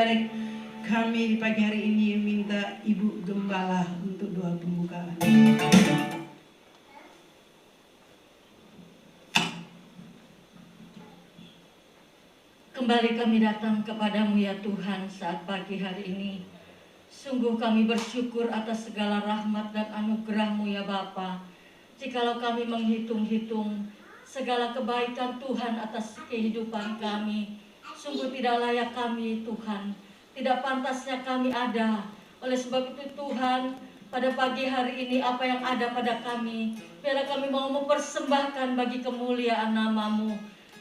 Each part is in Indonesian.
ibadah kami di pagi hari ini, minta Ibu Gembala untuk doa pembukaan. Kembali kami datang kepadamu ya Tuhan saat pagi hari ini. Sungguh kami bersyukur atas segala rahmat dan anugerah-Mu ya Bapa. Jikalau kami menghitung-hitung segala kebaikan Tuhan atas kehidupan kami, sungguh tidak layak kami Tuhan, tidak pantasnya kami ada. Oleh sebab itu Tuhan, pada pagi hari ini apa yang ada pada kami, biarlah kami mau mempersembahkan bagi kemuliaan nama-Mu.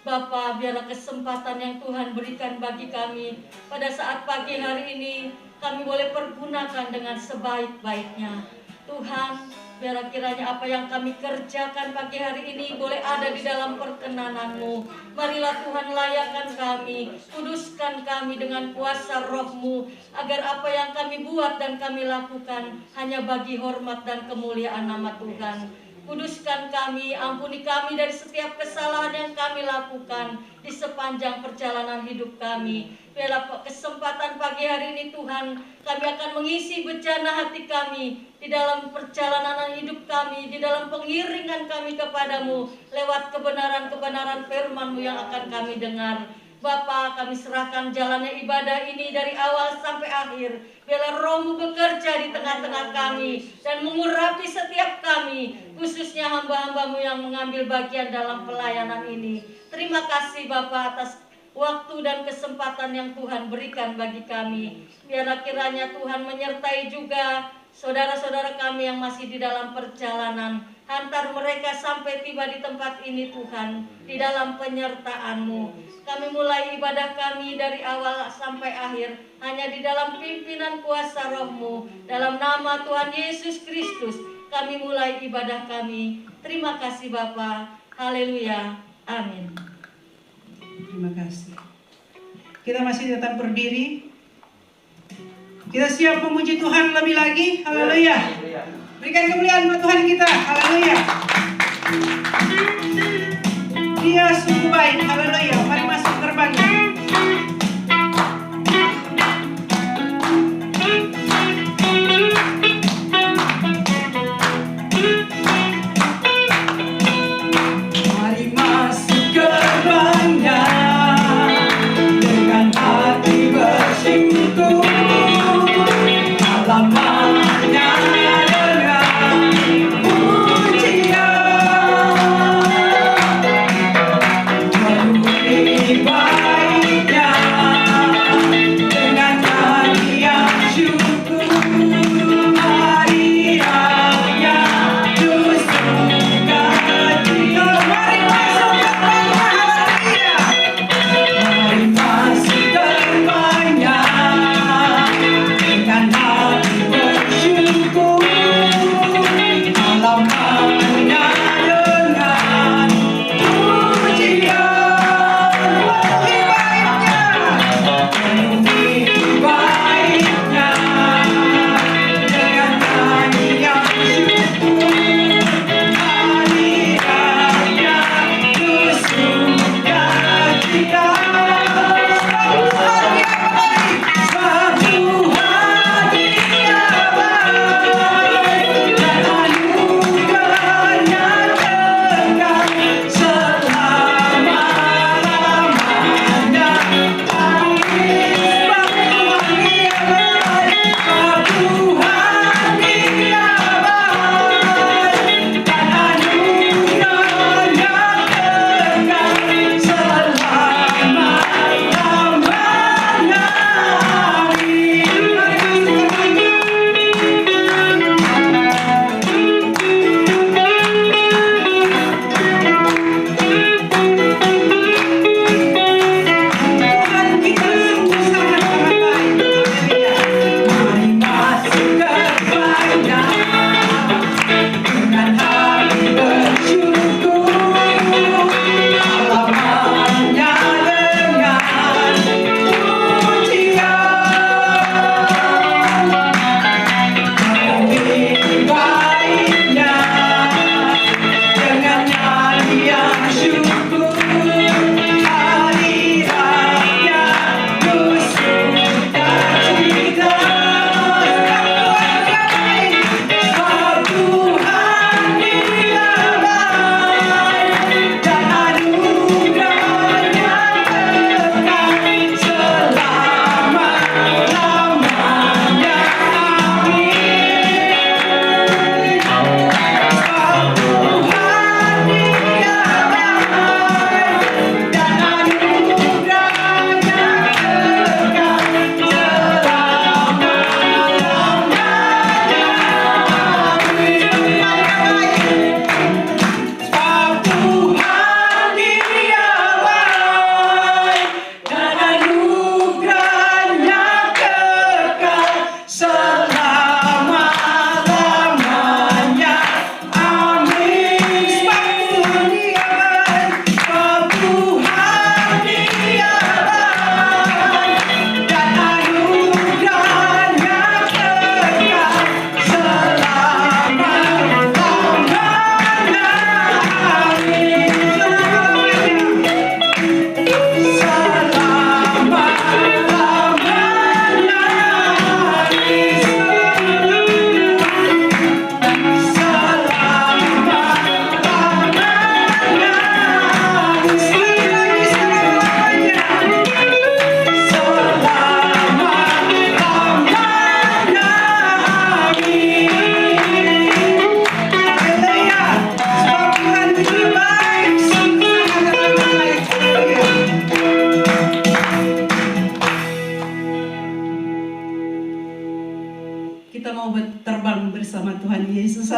Bapa, biarlah kesempatan yang Tuhan berikan bagi kami pada saat pagi hari ini, kami boleh pergunakan dengan sebaik-baiknya. Tuhan, biarlah kiranya apa yang kami kerjakan pagi hari ini boleh ada di dalam perkenan-Mu. Marilah Tuhan layakkan kami, kuduskan kami dengan kuasa Roh-Mu, agar apa yang kami buat dan kami lakukan hanya bagi hormat dan kemuliaan nama Tuhan. Kuduskan kami, ampuni kami dari setiap kesalahan yang kami lakukan di sepanjang perjalanan hidup kami. Biarlah kesempatan pagi hari ini Tuhan, kami akan mengisi bejana hati kami di dalam perjalanan hidup kami, di dalam pengiringan kami kepadamu lewat kebenaran-kebenaran firman-Mu yang akan kami dengar. Bapa, kami serahkan jalannya ibadah ini dari awal sampai akhir. Biarlah Roh-Mu bekerja di tengah-tengah kami dan mengurapi setiap kami, khususnya hamba-hamba-Mu yang mengambil bagian dalam pelayanan ini. Terima kasih Bapa atas waktu dan kesempatan yang Tuhan berikan bagi kami. Biarlah kiranya Tuhan menyertai juga saudara-saudara kami yang masih di dalam perjalanan. Hantar mereka sampai tiba di tempat ini Tuhan, di dalam penyertaan-Mu. Kami mulai ibadah kami dari awal sampai akhir hanya di dalam pimpinan kuasa Roh-Mu. Dalam nama Tuhan Yesus Kristus kami mulai ibadah kami. Terima kasih Bapa. Haleluya. Amin. Terima kasih. Kita masih tetap berdiri. Kita siap memuji Tuhan lebih lagi. Haleluya. Berikan kemuliaan buat Tuhan kita. Haleluya. Dia sungguh baik. Haleluya. Mari masuk gerbangnya. Mari masuk gerbangnya dengan hati bersungguh. Alamatnya dengan pujian.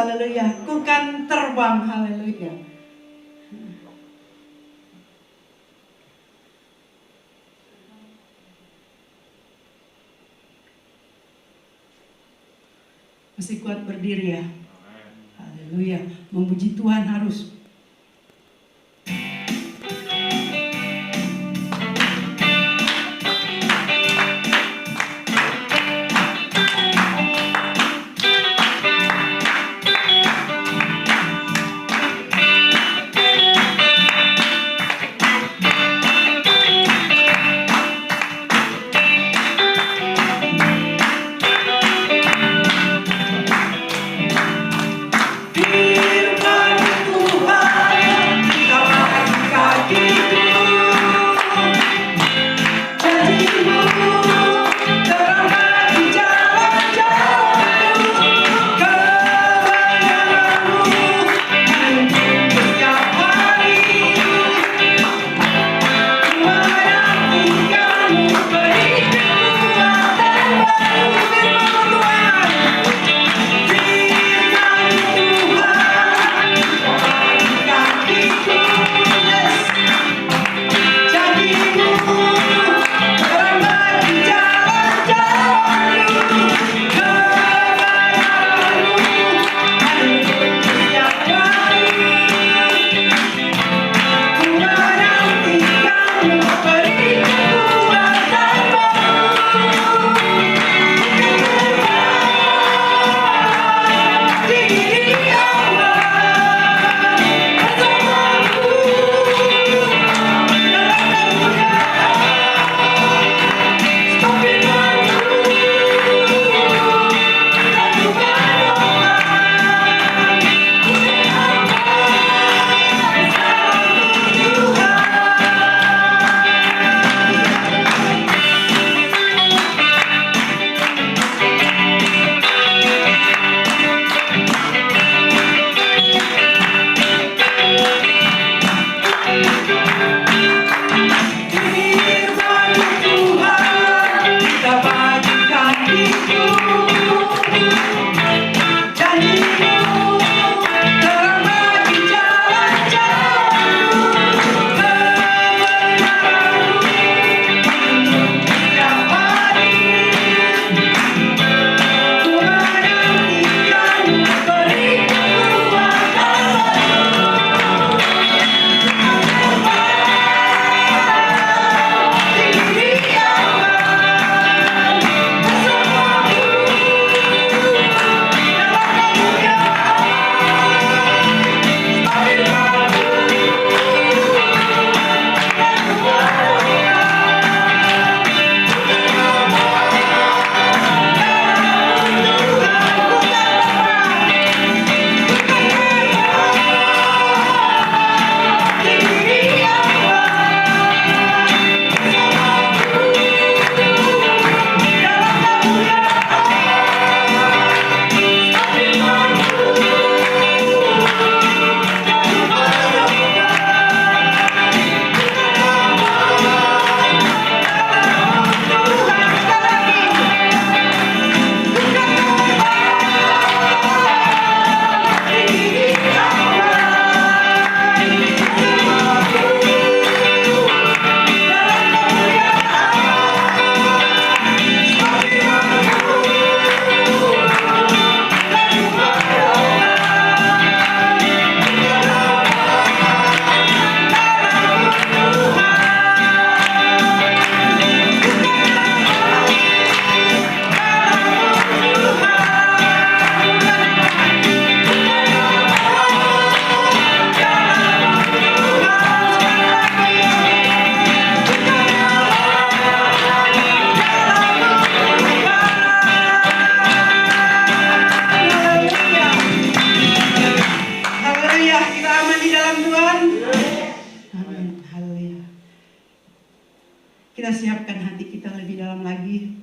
haleluya. Ku kan terbang, haleluya. Masih kuat berdiri ya. Haleluya. Memuji Tuhan harus. Kita siapkan hati kita lebih dalam lagi.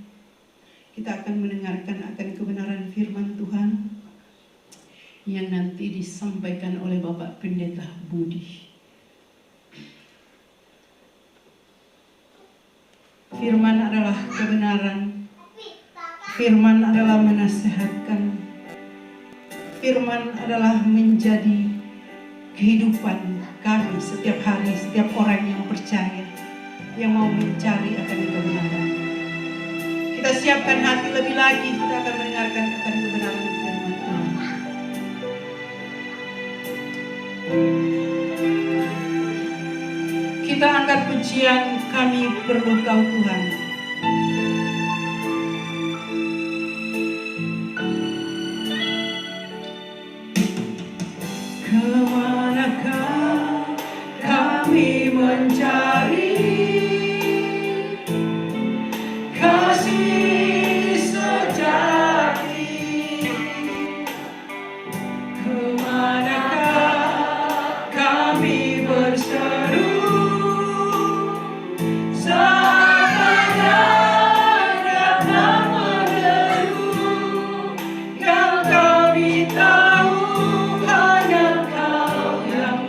Kita akan mendengarkan akan kebenaran firman Tuhan yang nanti disampaikan oleh Bapak Pendeta Budi. Firman adalah kebenaran. Firman adalah menasehatkan. firman adalah menjadi kehidupan kami setiap hari, setiap orang yang percaya, yang mau mencari akan kebenaran. Kita siapkan hati lebih lagi, kita akan mendengarkan akan kebenaran firman Tuhan. Kita angkat pujian, kami perlu Kau Tuhan. Kemanakah kami mencari kasih sejati? Kemanakah kami berseru saat datang menderu? Yang kami tahu hanya Kau yang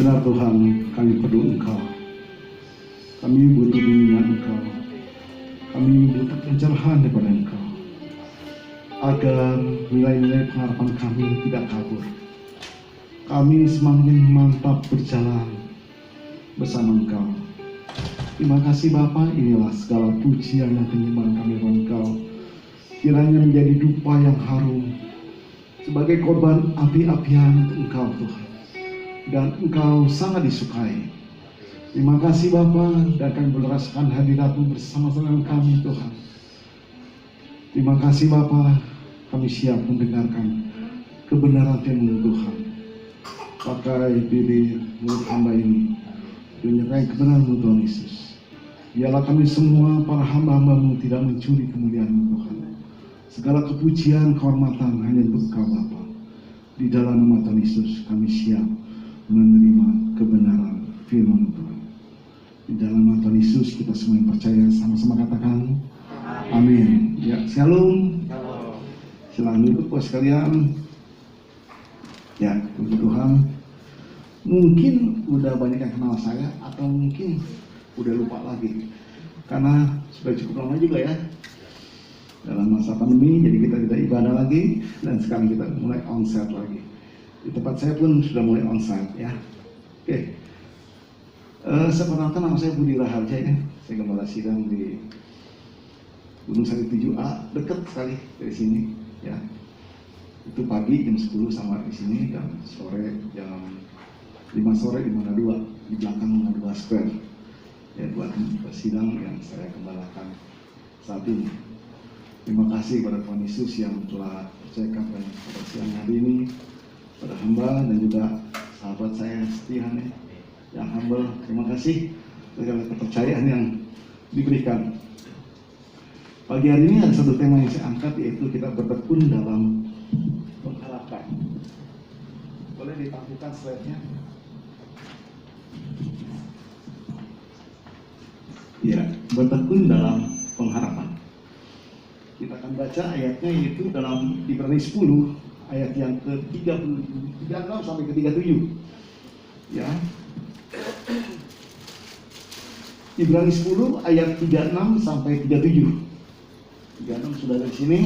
benar Tuhan, kami perlu Engkau. Kami butuh bimbingan Engkau. Kami butuh pencerahan daripada Engkau, agar nilai-nilai pengharapan kami tidak kabur. Kami semakin mantap berjalan bersama Engkau. Terima kasih Bapa, inilah segala pujian dan penyembahan kami kepada Engkau. Kiranya menjadi dupa yang harum sebagai korban api-apian untuk Engkau Tuhan. Dan Engkau sangat disukai. Terima kasih Bapa, dan kami beraskan hadirat-Mu bersama-sama dengan kami Tuhan. Terima kasih Bapa, kami siap mendengarkan kebenaran firman Tuhan. Pakai bibir mulut hamba ini, menyertai kebenaran-Mu Tuhan Yesus. Biarlah kami semua para hamba-hamba-Mu tidak mencuri kemuliaan-Mu Tuhan. Segala kepujian, kehormatan hanya untuk Engkau Bapa. Di dalam nama Tuhan Yesus kami siap menerima kebenaran firman Tuhan. Di dalam nama Tuhan Yesus kita semua yang percaya sama-sama katakan amin. Ya, shalom. Silakan duduk Bapak sekalian. Ya, puji Tuhan. Mungkin udah banyak yang kenal saya atau mungkin udah lupa lagi. Karena sudah cukup lama juga ya. Dalam masa pandemi, jadi kita tidak ibadah lagi dan sekarang kita mulai onsite lagi. Di tempat saya pun sudah mulai onsite ya. Oke. Sebenarnya nama saya Budi Raharja ya. Saya gembala sidang di Gunung Sari 7A, dekat sekali dari sini ya. Itu pagi jam 10 sama di sini dan sore jam 5 sore di Manado 2, di belakang Manado 2 Square. Ya, buat sidang yang saya gembalakan saat ini. Terima kasih kepada Tuhan Yesus yang telah percayakan pada siang hari ini, pada hamba dan juga sahabat saya setia yang humble. Terima kasih atas kepercayaan yang diberikan. Pagi hari ini ada satu tema yang saya angkat, yaitu kita bertekun dalam pengharapan. Boleh ditampilkan slide-nya? Ya, bertekun dalam pengharapan. Kita akan baca ayatnya, yaitu dalam Ibrani 10 ayat yang ke-36 sampai ke-37. Ya. Ibrani 10 ayat 36 sampai 37. 36 sudah dari sini.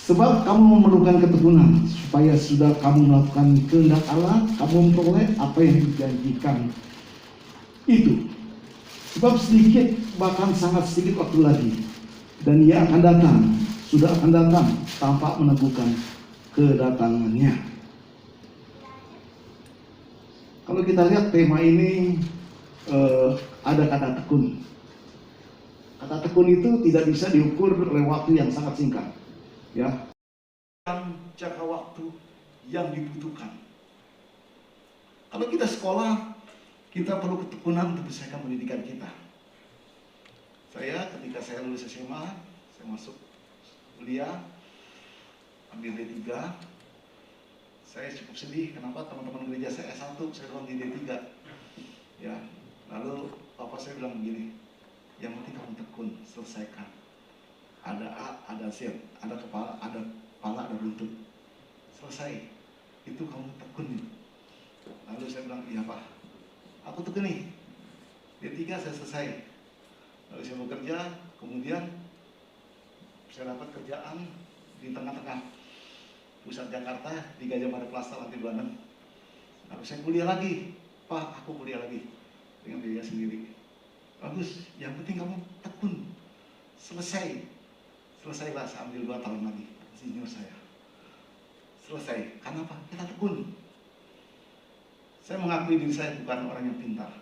Sebab kamu memerlukan ketekunan, supaya sudah kamu melakukan kehendak Allah, kamu memperoleh apa yang dijanjikan itu. Sebab sedikit, bahkan sangat sedikit waktu lagi, dan ia akan datang, sudah akan datang, tanpa meneguhkan kedatangannya. Kalau kita lihat tema ini, ada kata tekun. Kata tekun itu tidak bisa diukur oleh waktu yang sangat singkat, ya. Jangka waktu yang dibutuhkan. Kalau kita sekolah, kita perlu ketekunan untuk menyelesaikan pendidikan kita. Ketika saya lulus SMA, saya masuk kuliah, ambil D3. Saya cukup sedih, kenapa teman-teman gereja saya S1, saya doang di D3. Ya, lalu papa saya bilang begini, yang penting kamu tekun, selesaikan. Ada A, ada Z, ada kepala, ada runtut. Selesai, itu kamu tekun. Lalu saya bilang, iya Pak, aku tekun nih. D3 saya selesai. Lalu saya bekerja, kemudian saya dapat kerjaan di tengah-tengah pusat Jakarta, di Gajah Mada Plaza lantai 26. Lalu saya kuliah lagi, Pak, aku kuliah lagi dengan biaya sendiri. Bagus, yang penting kamu tekun, selesailah. Saya ambil 2 tahun lagi, senior saya. Selesai, karena apa? Kita tekun. Saya mengakui diri saya bukan orang yang pintar,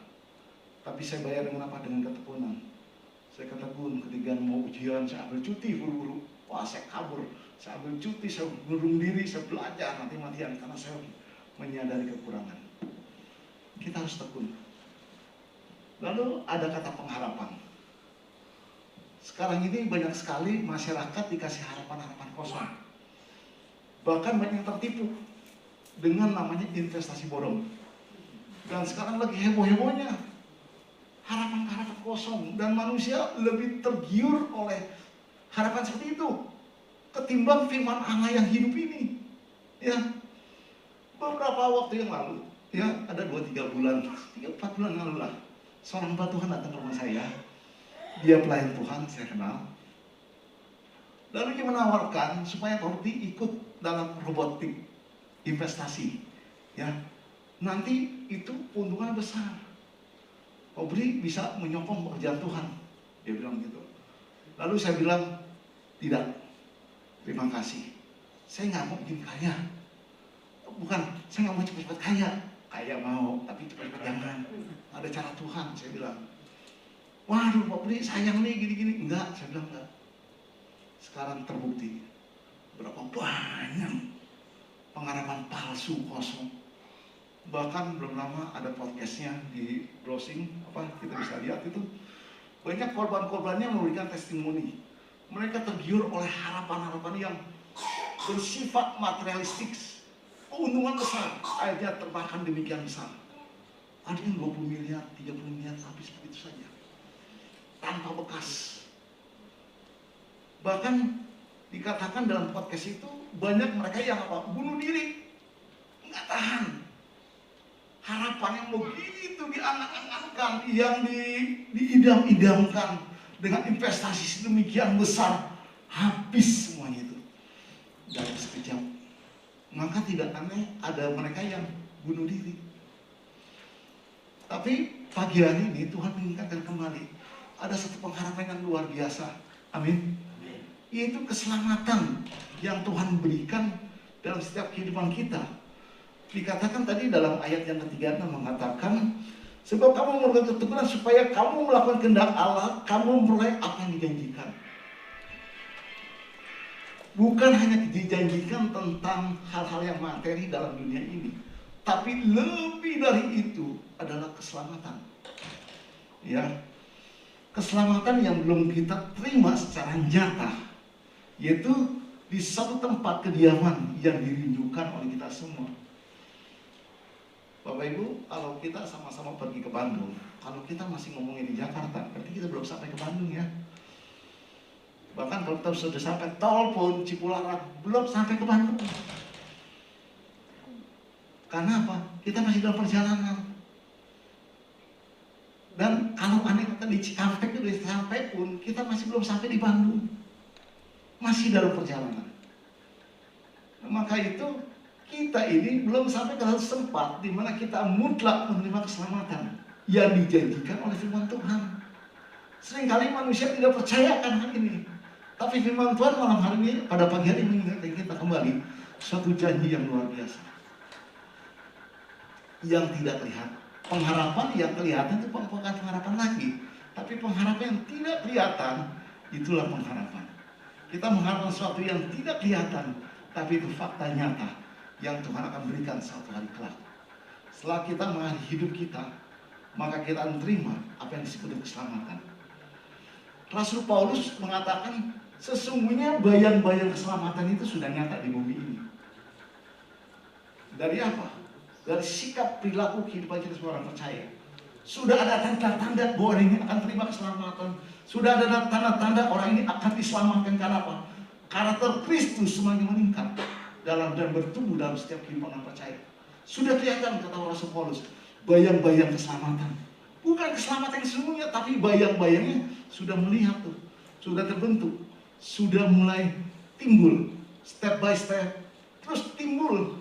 tapi saya bayar dengan apa? Dengan ketekunan. Saya ketekun ketika mau ujian, saya ambil cuti buru-buru. Wah, saya kabur, saya ambil cuti, saya ngurung diri, saya belajar mati-matian karena saya menyadari kekurangan. Kita harus tekun. Lalu ada kata pengharapan. Sekarang ini banyak sekali masyarakat dikasih harapan-harapan kosong. Bahkan banyak yang tertipu dengan namanya investasi bodong. Dan sekarang lagi heboh-hebohnya harapan-harapan kosong, dan manusia lebih tergiur oleh harapan seperti itu ketimbang firman Allah yang hidup ini. Ya, beberapa waktu yang lalu Ya, ada 2-3 bulan, 3-4 bulan lalu lah, seorang hamba Tuhan datang ke rumah saya. Dia pelayan Tuhan, saya kenal. Lalu dia menawarkan supaya Kordi ikut dalam robotik investasi. Ya, nanti itu keuntungan besar. Kordi bisa menyokong pekerjaan Tuhan. Dia bilang gitu. Lalu saya bilang, tidak, terima kasih. Saya nggak mau bikin kaya. Bukan, saya nggak mau cepat-cepat kaya. Kaya mau, tapi cepat-cepat jangan. Ada cara Tuhan, saya bilang. Waduh, Pak Budi sayang nih gini-gini. Enggak, saya bilang enggak. Sekarang terbukti berapa banyak pengharapan palsu kosong. Bahkan belum lama ada podcastnya di browsing, kita bisa lihat itu. Banyak korban-korbannya memberikan testimoni. Mereka tergiur oleh harapan-harapan yang bersifat materialistik. Keuntungan besar, akhirnya termakan demikian besar. Ada yang 20 miliar, 30 miliar habis begitu saja. Tanpa bekas. Bahkan dikatakan dalam podcast itu banyak mereka yang bunuh diri. Nggak tahan. Harapan yang begitu diangan-angankan, yang diidam-idamkan dengan investasi sedemikian besar, habis semuanya itu dalam sekejap. Maka tidak aneh ada mereka yang bunuh diri. Tapi pagi hari ini Tuhan mengingatkan kembali, ada satu pengharapan yang luar biasa. Amin. Yaitu keselamatan yang Tuhan berikan dalam setiap kehidupan kita. Dikatakan tadi dalam ayat yang ketiga mengatakan, sebab kamu memerlukan keturunan supaya kamu melakukan kehendak Allah, kamu memperoleh apa yang dijanjikan. Bukan hanya dijanjikan tentang hal-hal yang materi dalam dunia ini, tapi lebih dari itu adalah keselamatan. Ya, keselamatan yang belum kita terima secara nyata, yaitu di satu tempat kediaman yang dirindukan oleh kita semua. Bapak Ibu, kalau kita sama-sama pergi ke Bandung, kalau kita masih ngomongin di Jakarta, berarti kita belum sampai ke Bandung ya. Bahkan kalau kita sudah sampai tol pun Cipularang, belum sampai ke Bandung. Karena apa? Kita masih dalam perjalanan. Dan kalau aneh kata di Cikampek udah sampai pun, kita masih belum sampai di Bandung. Masih dalam perjalanan. Nah, maka itu kita ini belum sampai ke satu tempat di mana kita mutlak menerima keselamatan yang dijanjikan oleh firman Tuhan. Seringkali manusia tidak percaya akan hal ini. Tapi firman Tuhan malam hari ini, pada pagi hari ini mengingatkan kita kembali suatu janji yang luar biasa. Yang tidak terlihat. Pengharapan yang kelihatan itu bukan pengharapan lagi. Tapi pengharapan yang tidak kelihatan, itulah pengharapan. Kita mengharapkan sesuatu yang tidak kelihatan, tapi itu fakta nyata yang Tuhan akan berikan suatu hari kelak. Setelah kita mengakhiri hidup kita, maka kita akan terima apa yang disebut dengan keselamatan. Rasul Paulus mengatakan, sesungguhnya bayang-bayang keselamatan itu sudah nyata di bumi ini. Dari apa? Dari sikap perilaku kehidupan kita sebagai orang percaya. Sudah ada tanda-tanda bahwa orang ini akan terima keselamatan. Sudah ada tanda-tanda orang ini akan diselamatkan. Karena apa? Karakter Kristus semakin meningkat dalam dan bertumbuh dalam setiap kehidupan orang percaya. Sudah kelihatan, kata Rasul Paulus, bayang-bayang keselamatan. Bukan keselamatan yang sesungguhnya, tapi bayang-bayangnya sudah melihat tuh, sudah terbentuk, sudah mulai timbul, step by step, terus timbul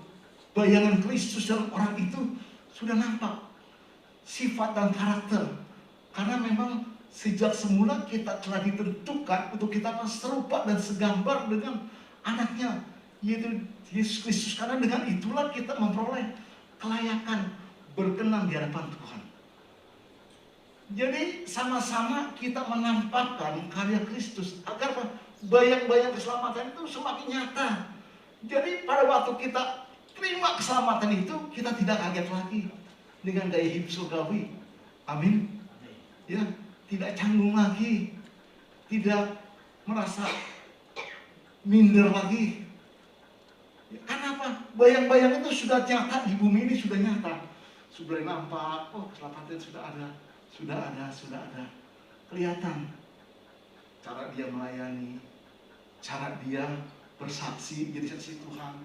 bayangan Kristus dalam orang itu sudah nampak sifat dan karakter. Karena memang sejak semula kita telah ditentukan untuk kita serupa dan segambar dengan anaknya, yaitu Yesus Kristus. Karena dengan itulah kita memperoleh kelayakan berkenan di hadapan Tuhan. Jadi sama-sama kita menampakkan karya Kristus agar bayang-bayang keselamatan itu semakin nyata. Jadi pada waktu kita terima keselamatan itu, kita tidak kaget lagi dengan gaya hidup surgawi. Amin. Ya, tidak canggung lagi, tidak merasa minder lagi. Ya, karena apa? Bayang-bayang itu sudah nyata di bumi ini, sudah nyata. Sudah nampak, oh keselamatan sudah ada. Sudah ada. Kelihatan cara dia melayani, cara dia bersaksi, jadi saksi Tuhan,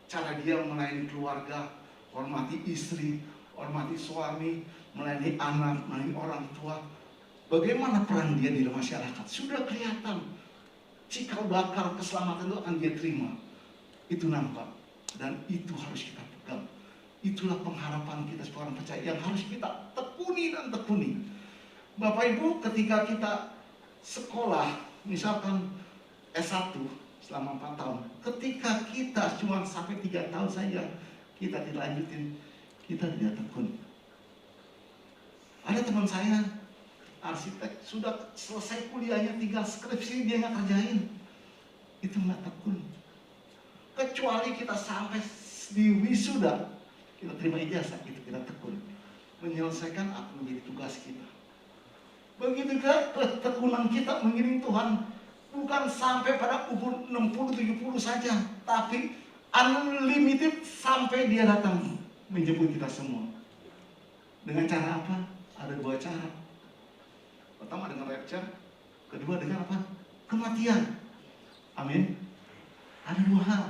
cara dia melayani keluarga, hormati istri, hormati suami, melayani anak, melayani orang tua. Bagaimana peran dia di masyarakat? Sudah kelihatan. Cikal bakal keselamatan itu akan dia terima. Itu nampak. Dan itu harus kita pegang. Itulah pengharapan kita sebagai orang percaya yang harus kita tekuni dan tekuni. Bapak Ibu, ketika kita sekolah, misalkan S1 selama 4 tahun, ketika kita cuma sampai 3 tahun saja, kita dilanjutin, kita tidak tekun. Ada teman saya, arsitek, sudah selesai kuliahnya, tinggal skripsi dia nggak kerjain. Itu nggak tekun. Kecuali kita sampai di wisuda, kita terima ijazah, itu kita tekun. Menyelesaikan apa menjadi tugas kita. Begitu juga ketekunan kita mengiring Tuhan, bukan sampai pada umur 60-70 saja, tapi unlimited sampai dia datang menjemput kita semua. Dengan cara apa? Ada 2 cara. Pertama dengan rapture, kedua dengan apa? Kematian. Amin. Ada 2 hal.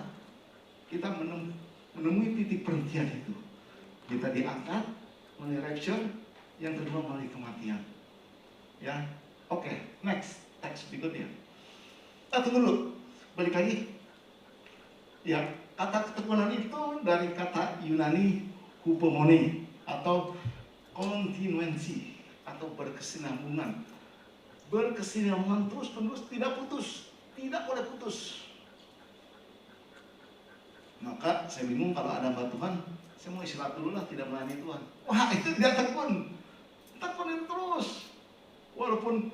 Kita menemui titik perhentian itu. Kita diangkat melalui rapture, yang kedua melalui kematian. Ya, oke, next, teks berikutnya. Tunggu dulu, balik lagi. Ya, kata ketekunan itu dari kata Yunani hupomone atau kontinuensi atau berkesinambungan. Berkesinambungan terus-menerus, tidak putus, tidak boleh putus. Maka saya bingung kalau ada hamba Tuhan, saya mau istirahat dulu lah, tidak melayani Tuhan. Wah, itu tidak tekun. Tekunin terus. Walaupun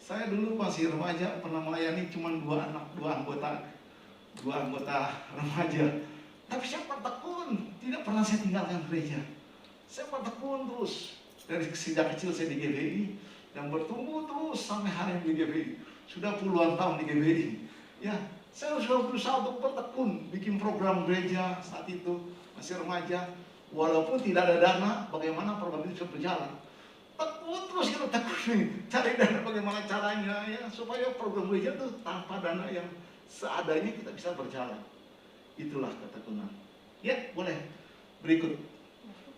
saya dulu masih remaja pernah melayani cuma 2 anggota remaja. Tapi saya bertekun, tidak pernah saya tinggalkan gereja. Saya bertekun terus. Dari sejak kecil saya di GBI dan bertumbuh terus sampai hari ini di GBI. Sudah puluhan tahun di GBI. Ya, saya sudah berusaha untuk bertekun, bikin program gereja saat itu masih remaja. Walaupun tidak ada dana, bagaimana program itu bisa berjalan? Tekun terus kita tekuni, cari dana bagaimana caranya ya supaya program gereja itu tanpa dana yang seadanya kita bisa berjalan. Itulah ketekunan. Ya, boleh. Berikut.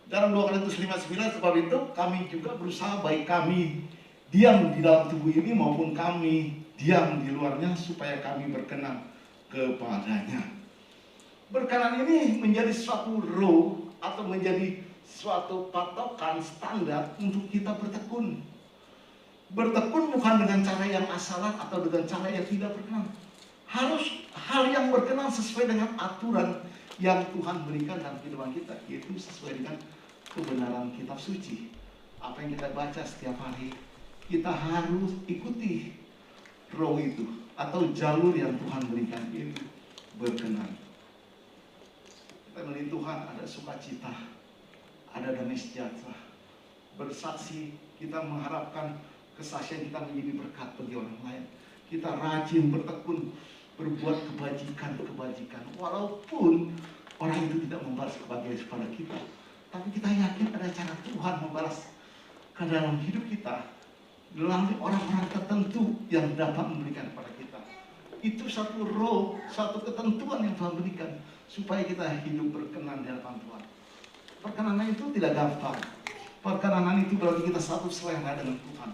Dalam 2 Korintus 5:9, sebab itu kami juga berusaha baik kami diam di dalam tubuh ini maupun kami diam di luarnya supaya kami berkenan kepadanya. Berkenan ini menjadi suatu roh atau menjadi suatu patokan standar untuk kita bertekun. Bertekun bukan dengan cara yang asalan atau dengan cara yang tidak berkenan. Harus hal yang berkenan sesuai dengan aturan yang Tuhan berikan dalam kehidupan kita, yaitu sesuai dengan kebenaran kitab suci. Apa yang kita baca setiap hari, kita harus ikuti roh itu atau jalur yang Tuhan berikan, itu berkenan. Kita melihat Tuhan ada sukacita, ada damai sejahtera. Bersaksi, kita mengharapkan kesaksian kita menjadi berkat bagi orang lain. Kita rajin bertekun, berbuat kebajikan. Walaupun orang itu tidak membalas kebahagiaan kepada kita, tapi kita yakin ada cara Tuhan membalas ke dalam hidup kita melalui orang-orang tertentu yang dapat memberikan kepada kita. Itu satu roh, satu ketentuan yang Tuhan berikan supaya kita hidup berkenan di hadapan Tuhan. Perkenanan itu tidak gampang. Perkenanan itu berarti kita satu selera dengan Tuhan.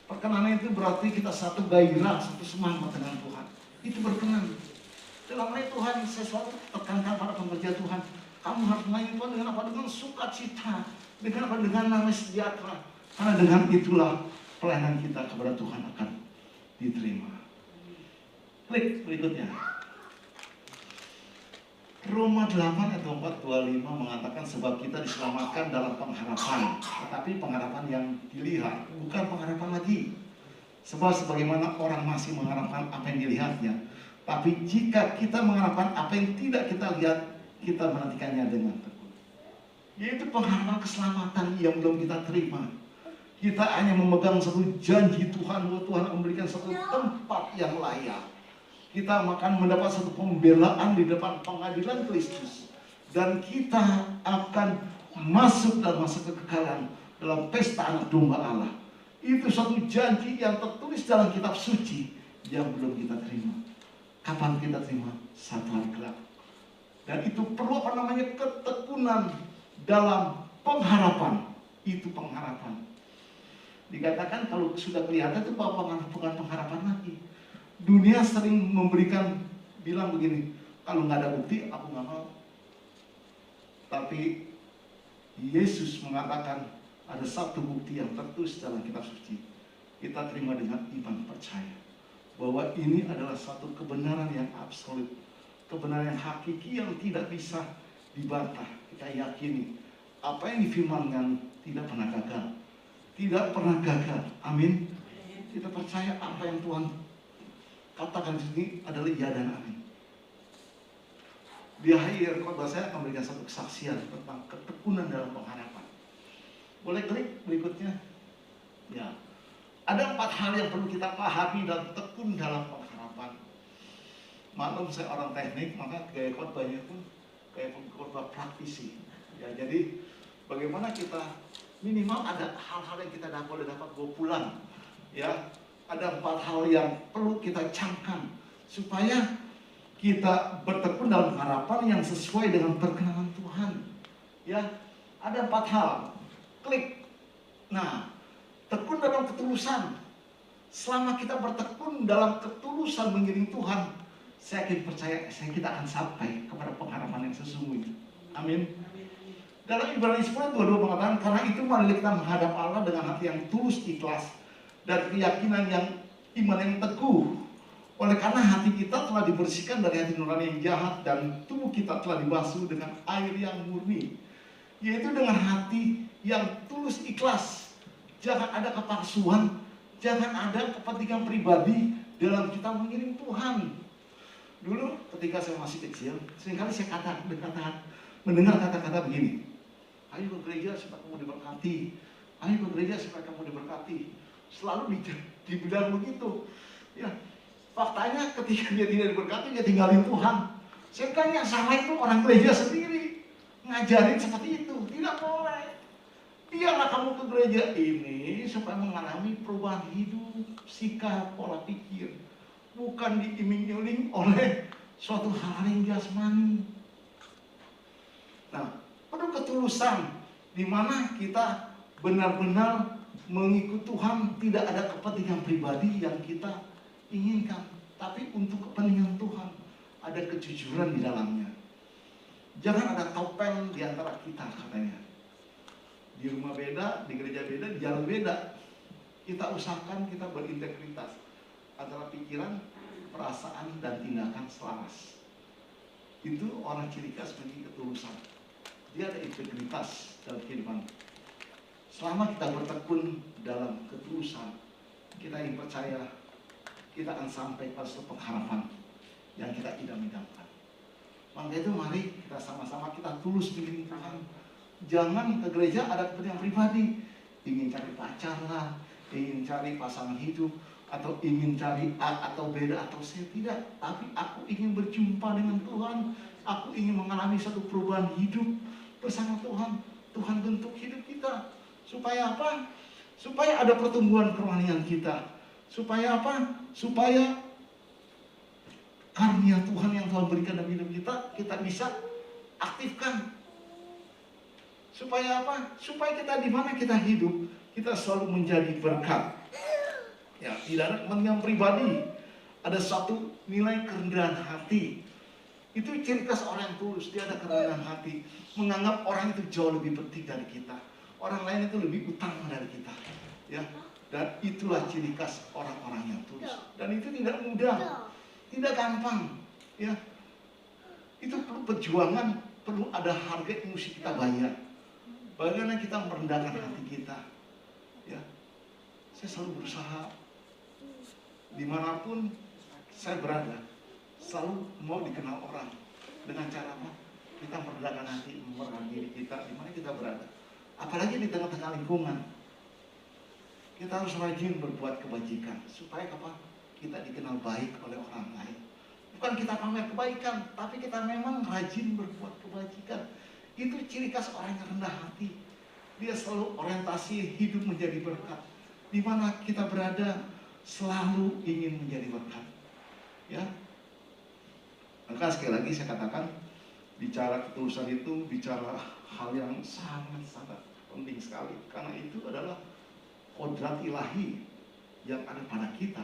Perkenanan itu berarti kita satu gairah, satu semangat dengan Tuhan. Itu berkenan. Dalam hal Tuhan sesuatu tekankan pada pekerja Tuhan. Kamu harus melayani Tuhan dengan apa? Dengan sukacita. Dengan apa? Dengan damai sejahtera. Karena dengan itulah pelayanan kita kepada Tuhan akan diterima. Klik berikutnya. Roma 8 ayat 4-25 mengatakan sebab kita diselamatkan dalam pengharapan, tetapi pengharapan yang dilihat, bukan pengharapan lagi. Sebab sebagaimana orang masih mengharapkan apa yang dilihatnya, tapi jika kita mengharapkan apa yang tidak kita lihat, kita menantikannya dengan tekun. Yaitu pengharapan keselamatan yang belum kita terima. Kita hanya memegang satu janji Tuhan bahwa Tuhan akan memberikan satu tempat yang layak. Kita akan mendapat satu pembelaan di depan pengadilan Kristus. Dan kita akan masuk dalam masa kekekalan dalam pesta anak domba Allah. Itu satu janji yang tertulis dalam kitab suci yang belum kita terima. Kapan kita terima? Satu hari kelak. Dan itu perlu ketekunan dalam pengharapan. Itu pengharapan. Dikatakan kalau sudah kelihatan itu bukan pengharapan lagi. Dunia sering bilang begini, kalau nggak ada bukti, aku nggak mau. Tapi Yesus mengatakan ada satu bukti yang tertulis dalam kitab suci. Kita terima dengan iman percaya bahwa ini adalah satu kebenaran yang absolut, kebenaran yang hakiki yang tidak bisa dibantah. Kita yakini apa yang difirmankan tidak pernah gagal. Tidak pernah gagal. Amin. Kita percaya apa yang Tuhan katakan di sini adalah iya dan amin. Di akhir khotbah saya akan memberikan satu kesaksian tentang ketekunan dalam pengharapan. Boleh klik berikutnya? Ya. Ada 4 hal yang perlu kita pahami dan tekun dalam pengharapan. Maklum saya orang teknik, maka gaya khotbahnya pun kayak khotbah praktisi. Ya, jadi bagaimana kita minimal ada hal-hal yang kita boleh dapat bawa pulang. Ya, ada 4 hal yang perlu kita camkan supaya kita bertekun dalam harapan yang sesuai dengan perkenanan Tuhan. Ya, ada 4 hal. Klik. Nah, tekun dalam ketulusan. Selama kita bertekun dalam ketulusan mengiring Tuhan, saya yakin percaya kita akan sampai kepada pengharapan yang sesungguhnya. Amin. Dalam Ibrani 10:22 mengatakan, karena itu marilah kita menghadap Allah dengan hati yang tulus ikhlas dan keyakinan yang iman yang teguh. Oleh karena hati kita telah dibersihkan dari hati nurani yang jahat dan tubuh kita telah dibasuh dengan air yang murni, yaitu dengan hati yang tulus ikhlas. Jangan ada kepalsuan, jangan ada kepentingan pribadi dalam kita mengiring Tuhan. Dulu ketika saya masih kecil, seringkali saya mendengar kata-kata begini. Ayo ke gereja supaya kamu diberkati. Ayo ke gereja supaya kamu diberkati. Selalu dibilang begitu. Ya, faktanya ketika dia tidak diberkati, dia tinggalin Tuhan. Sehingga yang salah itu orang gereja sendiri ngajarin seperti itu. Tidak boleh. Biarlah kamu ke gereja ini supaya mengalami perubahan hidup, sikap, pola pikir. Bukan diiming-iming oleh suatu hal yang jasmani. Nah, penuh ketulusan di mana kita benar-benar mengikut Tuhan, tidak ada kepentingan pribadi yang kita inginkan, tapi untuk kepentingan Tuhan. Ada kejujuran di dalamnya. Jangan ada topeng di antara kita katanya. Di rumah beda, di gereja beda, di jalan beda. Kita usahakan kita berintegritas antara pikiran, perasaan, dan tindakan selaras. Itu orang ciri khas bagi ketulusan. Dia ada integritas dalam kehidupan. Selama kita bertekun dalam ketulusan, kita ingin percaya kita akan sampai pada suatu pengharapan yang kita idam-idamkan. Maka itu mari kita sama-sama kita tulus mengiring Tuhan. Jangan ke gereja ada kepentingan pribadi, ingin cari pacar lah, ingin cari pasangan hidup, atau ingin cari A atau beda atau C, tidak. Tapi aku ingin berjumpa dengan Tuhan. Aku ingin mengalami satu perubahan hidup bersama Tuhan. Tuhan bentuk hidup kita. Supaya apa? Supaya ada pertumbuhan kerohanian kita. Supaya apa? Supaya karunia Tuhan yang Tuhan berikan dalam hidup kita bisa aktifkan. Supaya apa? Supaya kita di mana kita hidup, kita selalu menjadi berkat. Ya, tidak ada kepentingan pribadi. Ada satu nilai kerendahan hati. Itu ciri khas orang yang tulus. Dia ada kerendahan hati. Menganggap orang itu jauh lebih penting dari kita. Orang lain itu lebih utama dari kita. Ya, dan itulah ciri khas orang-orang yang tulus. Dan itu tidak mudah, tidak gampang. Ya, itu perlu perjuangan, perlu ada harga yang mesti kita bayar. Bagaimana kita merendahkan hati kita. Ya, saya selalu berusaha dimanapun saya berada, selalu mau dikenal orang. Dengan cara apa? Kita merendahkan hati, merendahkan diri kita di mana kita berada. Apalagi di tengah-tengah lingkungan. Kita harus rajin berbuat kebajikan supaya apa? Kita dikenal baik oleh orang lain. Bukan kita pamer kebaikan, tapi kita memang rajin berbuat kebajikan. Itu ciri khas orang yang rendah hati. Dia selalu orientasi hidup menjadi berkat. Di mana kita berada selalu ingin menjadi berkat. Ya. Maka sekali lagi saya katakan, Bicara ketulusan itu bicara hal yang sangat-sangat penting sekali, karena itu adalah kodrat ilahi yang ada pada kita.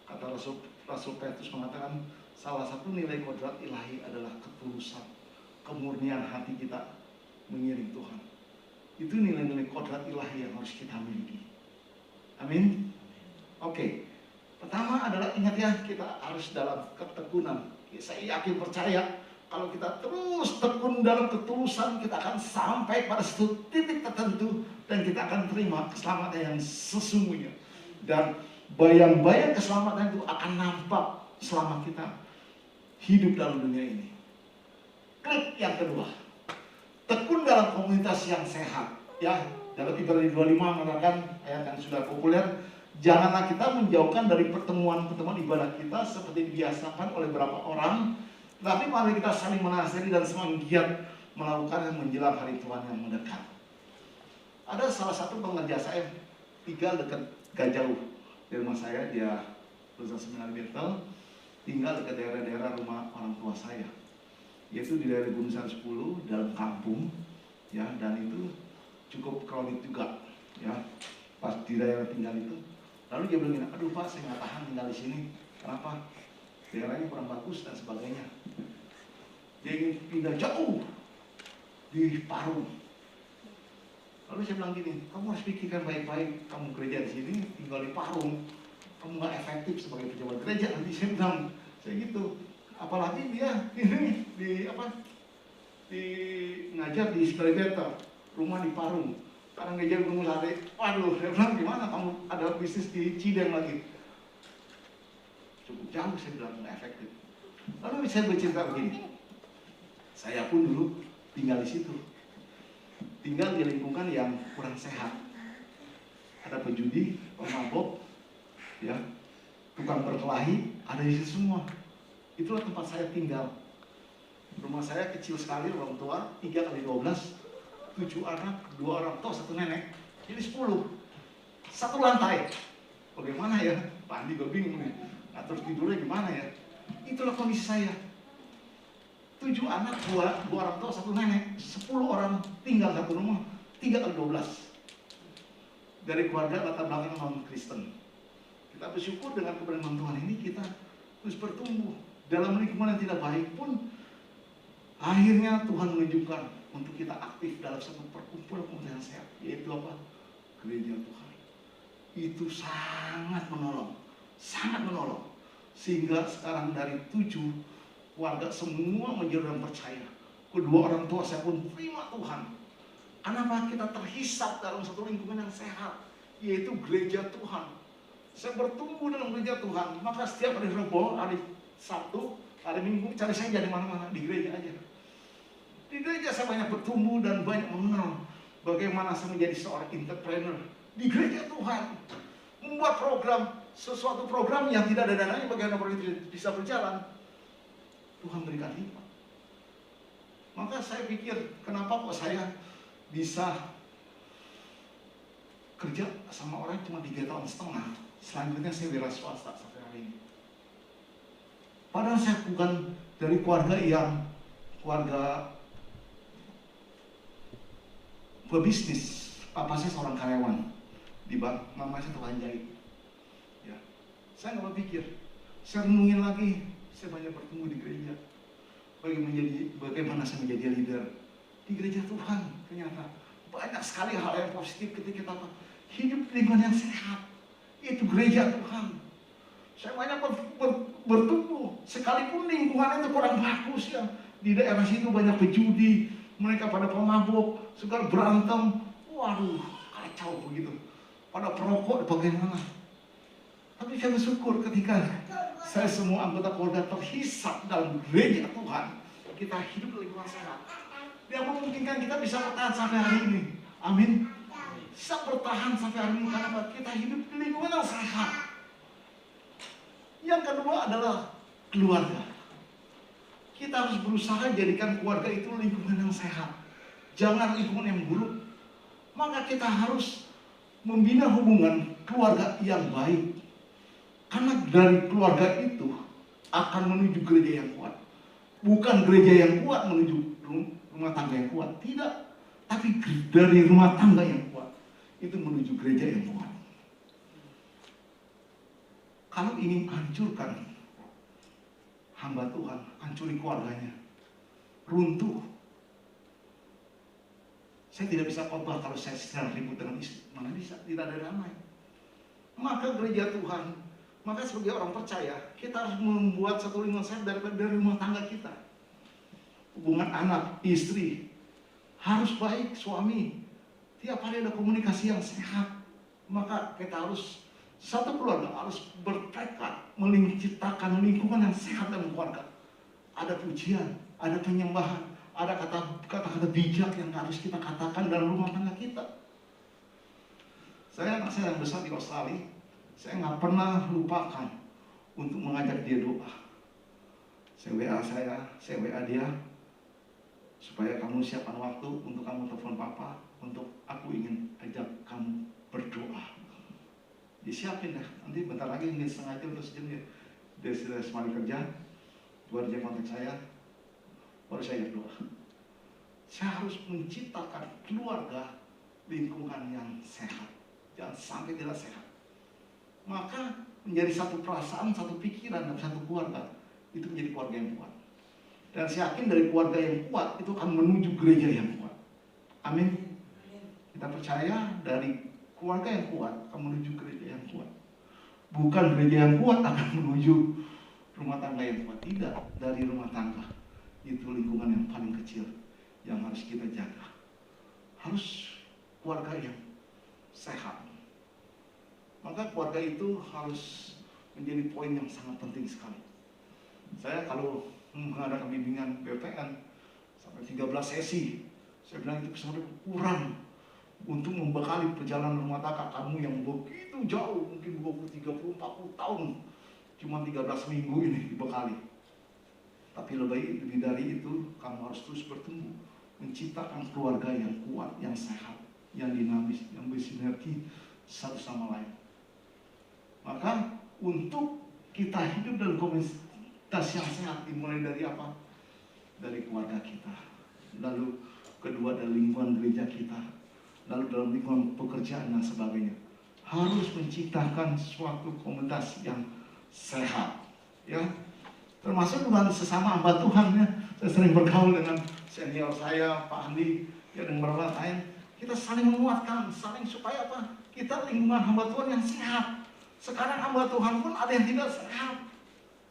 Kata Rasul Petrus mengatakan salah satu nilai kodrat ilahi adalah ketulusan, kemurnian hati kita mengiring Tuhan. Itu nilai-nilai kodrat ilahi yang harus kita miliki. Amin. Oke. Pertama adalah ingat ya, kita harus dalam ketekunan. Saya yakin percaya kalau kita terus tekun dalam ketulusan, kita akan sampai pada satu titik tertentu dan kita akan terima keselamatan yang sesungguhnya. Dan bayang-bayang keselamatan itu akan nampak selama kita hidup dalam dunia ini. Klik yang kedua, tekun dalam komunitas yang sehat. Ya, dalam Ibrani 25 mengatakan ayat yang sudah populer, janganlah kita menjauhkan dari pertemuan-pertemuan ibadah kita seperti dibiasakan oleh beberapa orang, tapi mari kita saling menasihati dan semangat giat melakukan yang menjelang hari Tuhan yang mendekat. Ada salah satu pengerja saya tinggal dekat gak jauh dari rumah saya, dia lulusan seminari Betel, tinggal dekat daerah-daerah rumah orang tua saya, yaitu di daerah Gunung Sari 10 dalam kampung, ya, dan itu cukup crowded juga, ya, pas di daerah tinggal itu. Lalu dia bilang, aduh Pak, saya nggak tahan tinggal di sini. Kenapa? Daerahnya kurang bagus dan sebagainya. Dia ingin pindah jauh di Parung. Lalu saya bilang gini, kamu harus pikirkan baik-baik. Kamu gereja di sini, tinggal di Parung, kamu nggak efektif sebagai pejabat gereja. Nanti saya bilang, saya gitu. Apalagi dia ini di ngajar di Sekalibeta, rumah di Parung. Karena ngejar Gunung Sari, waduh, saya bilang gimana kamu ada bisnis di Cideng lagi? Cukup jauh, saya bilang nggak efektif. Lalu saya bercerita begini, saya pun dulu tinggal di situ, tinggal di lingkungan yang kurang sehat. Ada pejudi, pemabok, ya, tukang berkelahi, ada di situ semua. Itulah tempat saya tinggal. Rumah saya kecil sekali, orang tua 3x12. 7 anak, 2 orang tua, 1 nenek, jadi 10, 1 lantai. Bagaimana ya? Pak Andi gue bingung nih, atur tidurnya gimana ya? Itulah kondisi saya. 7 anak, 2 orang tua, 1 nenek, 10 orang tinggal satu rumah, 3x12. Dari keluarga latar belakang non-Kristen. Kita bersyukur dengan kebenaran Tuhan ini, kita terus bertumbuh. Dalam lingkungan yang tidak baik pun, akhirnya Tuhan menunjukkan untuk kita aktif dalam satu perkumpulan yang sehat, yaitu apa? Gereja Tuhan. Itu sangat menolong, sehingga sekarang dari 7 keluarga semua menjadi orang percaya. Kedua orang tua saya pun terima Tuhan. Kenapa? Kita terhisap dalam satu lingkungan yang sehat, yaitu gereja Tuhan. Saya bertumbuh dalam gereja Tuhan, maka setiap hari Rabu, hari Sabtu, hari Minggu cari saya di mana-mana, di gereja aja. Di gereja saya banyak bertumbuh dan banyak mengenal bagaimana saya menjadi seorang entrepreneur di gereja Tuhan. Membuat program, sesuatu program yang tidak ada dananya, bagaimana program itu bisa berjalan. Tuhan berikan hikmat. Maka saya pikir, kenapa kok saya bisa kerja sama orang cuma 3,5 tahun. Selanjutnya saya wira swasta sampai hari ini. Padahal saya bukan dari keluarga yang berbisnis. Papa saya seorang karyawan di bank, mama saya tukang jahit. Ya, saya nggak berpikir. Saya renungin lagi, saya banyak bertemu di gereja. Bagaimana saya menjadi leader di gereja Tuhan. Ternyata banyak sekali hal yang positif ketika kita hidup di lingkungan yang sehat. Itu gereja Tuhan. Saya banyak bertumbuh, sekalipun lingkungannya itu kurang bagus ya. Di daerah situ banyak pejudi, mereka pada pemabuk, suka berantem, waduh, kacau begitu. Pada perokok, bagaimana? Tapi saya bersyukur ketika saya semua anggota keluarga terhisap dalam gereja Tuhan, kita hidup di lingkungan sehat. Dia memungkinkan kita bisa bertahan sampai hari ini. Amin. Bisa bertahan sampai hari ini karena kita hidup di lingkungan yang sehat. Yang kedua adalah keluarga. Kita harus berusaha jadikan keluarga itu lingkungan yang sehat. Jangan lingkungan yang buruk. Maka kita harus membina hubungan keluarga yang baik. Karena dari keluarga itu akan menuju gereja yang kuat. Bukan gereja yang kuat menuju rumah tangga yang kuat, tidak. Tapi dari rumah tangga yang kuat itu menuju gereja yang kuat. Kalau ingin hancurkan hamba Tuhan, hancuri keluarganya, runtuh. Saya tidak bisa khotbah kalau saya sedang ribut dengan istri, mana bisa, tidak ada damai. Maka gereja Tuhan, maka sebagai orang percaya, kita harus membuat satu lingkungan sehat dari rumah tangga kita. Hubungan anak, istri, harus baik, suami. Tiap hari ada komunikasi yang sehat. Maka kita harus, satu keluarga harus bertekad menciptakan lingkungan yang sehat dalam keluarga. Ada pujian, ada penyembahan, ada kata-kata bijak yang harus kita katakan dalam rumah tangga kita. Anak saya yang besar di Australia, saya nggak pernah lupakan untuk mengajak dia doa. Saya WA dia, supaya kamu siapkan waktu untuk kamu telepon papa, untuk aku ingin ajak kamu berdoa. Disiapin dah, nanti bentar lagi mungkin setengah jam atau sejam dia sudah semari kerja, baru dia kontak saya, baru saya ajak doa. Saya harus menciptakan keluarga lingkungan yang sehat, jangan sampai tidak sehat. Maka menjadi satu perasaan, satu pikiran, dan satu keluarga, itu menjadi keluarga yang kuat. Dan saya yakin dari keluarga yang kuat itu akan menuju gereja yang kuat. Amin. Kita percaya dari keluarga yang kuat akan menuju gereja yang kuat. Bukan gereja yang kuat akan menuju rumah tangga yang kuat. Tidak, dari rumah tangga. Itu lingkungan yang paling kecil yang harus kita jaga. Harus keluarga yang sehat. Maka keluarga itu harus menjadi poin yang sangat penting sekali. Saya kalau mengadakan bimbingan BPN sampai 13 sesi, saya bilang itu sebenarnya kurang untuk membekali perjalanan rumah tangga kamu yang begitu jauh, mungkin 20, 30, 40 tahun, cuma 13 minggu ini dibekali. Tapi lebih dari itu, kamu harus terus bertumbuh, menciptakan keluarga yang kuat, yang sehat, yang dinamis, yang bersinergi satu sama lain. Maka untuk kita hidup dalam komunitas yang sehat dimulai dari apa? Dari keluarga kita. Lalu kedua dari lingkungan gereja kita. Lalu dalam lingkungan pekerjaan dan sebagainya. Harus menciptakan suatu komunitas yang sehat. Ya, termasuk dengan sesama hamba Tuhan ya. Saya sering bergaul dengan senior saya, Pak Andi, ya, dan beberapa lain. Kita saling menguatkan, saling supaya apa? Kita lingkungan hamba Tuhan yang sehat. Sekarang hamba Tuhan pun ada yang tidak sehat.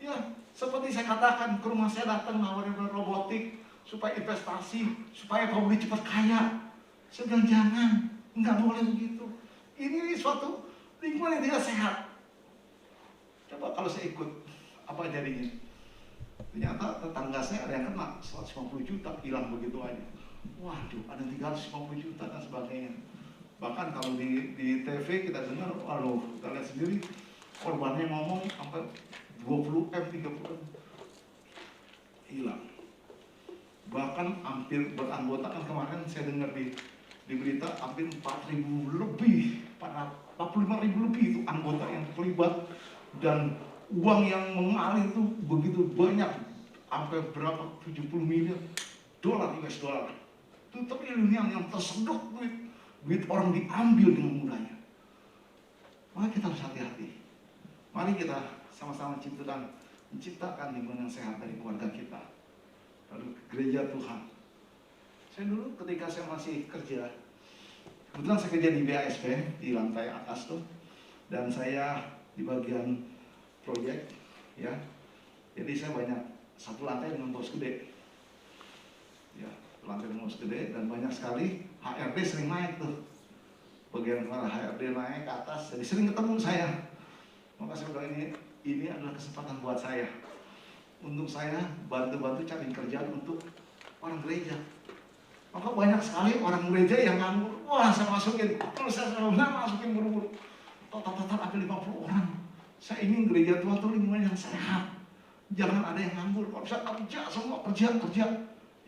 Ya, seperti saya katakan, ke rumah saya datang nawarin robotik supaya investasi, supaya kau boleh cepat kaya. Saya bilang jangan, nggak boleh begitu. Ini suatu lingkungan yang tidak sehat. Coba kalau saya ikut, apa jadinya? Ternyata tetangga saya ada yang kena 150 juta, hilang begitu aja. Waduh, ada 350 juta dan sebagainya. Bahkan kalau di TV kita dengar, aduh, kita lihat sendiri, korbannya ngomong sampai 20 M, 30 M, hilang. Bahkan hampir beranggota, kan kemarin saya dengar di berita, hampir 4.000 lebih, 45.000 lebih itu anggota yang terlibat, dan uang yang mengalir itu begitu banyak, sampai berapa, 70 miliar dolar US dollar. Itu triliunan yang tersedot duit orang diambil dengan mudahnya. Maka kita harus hati-hati. Mari kita sama-sama menciptakan lingkungan yang sehat dari keluarga kita. Lalu gereja Tuhan. Saya dulu ketika saya masih kerja, kebetulan saya kerja di BASP, di lantai atas tuh, dan saya di bagian proyek, ya. Jadi saya banyak satu lantai dengan bos gede. Ya, lantai dengan bos gede, dan banyak sekali HRD sering naik tuh. Bagian mana HRD naik ke atas, jadi sering ketemu saya. Maka saya bilang ini adalah kesempatan buat saya, untuk saya bantu-bantu cari kerjaan untuk orang gereja. Maka banyak sekali orang gereja yang nganggur. Wah, saya masukin, kalau saya masukin buru-buru. Total ada 50 orang. Saya ingin gereja Tuhan itu lingkungan yang sehat. Jangan ada yang nganggur. Kalau bisa kerja, semua kerja.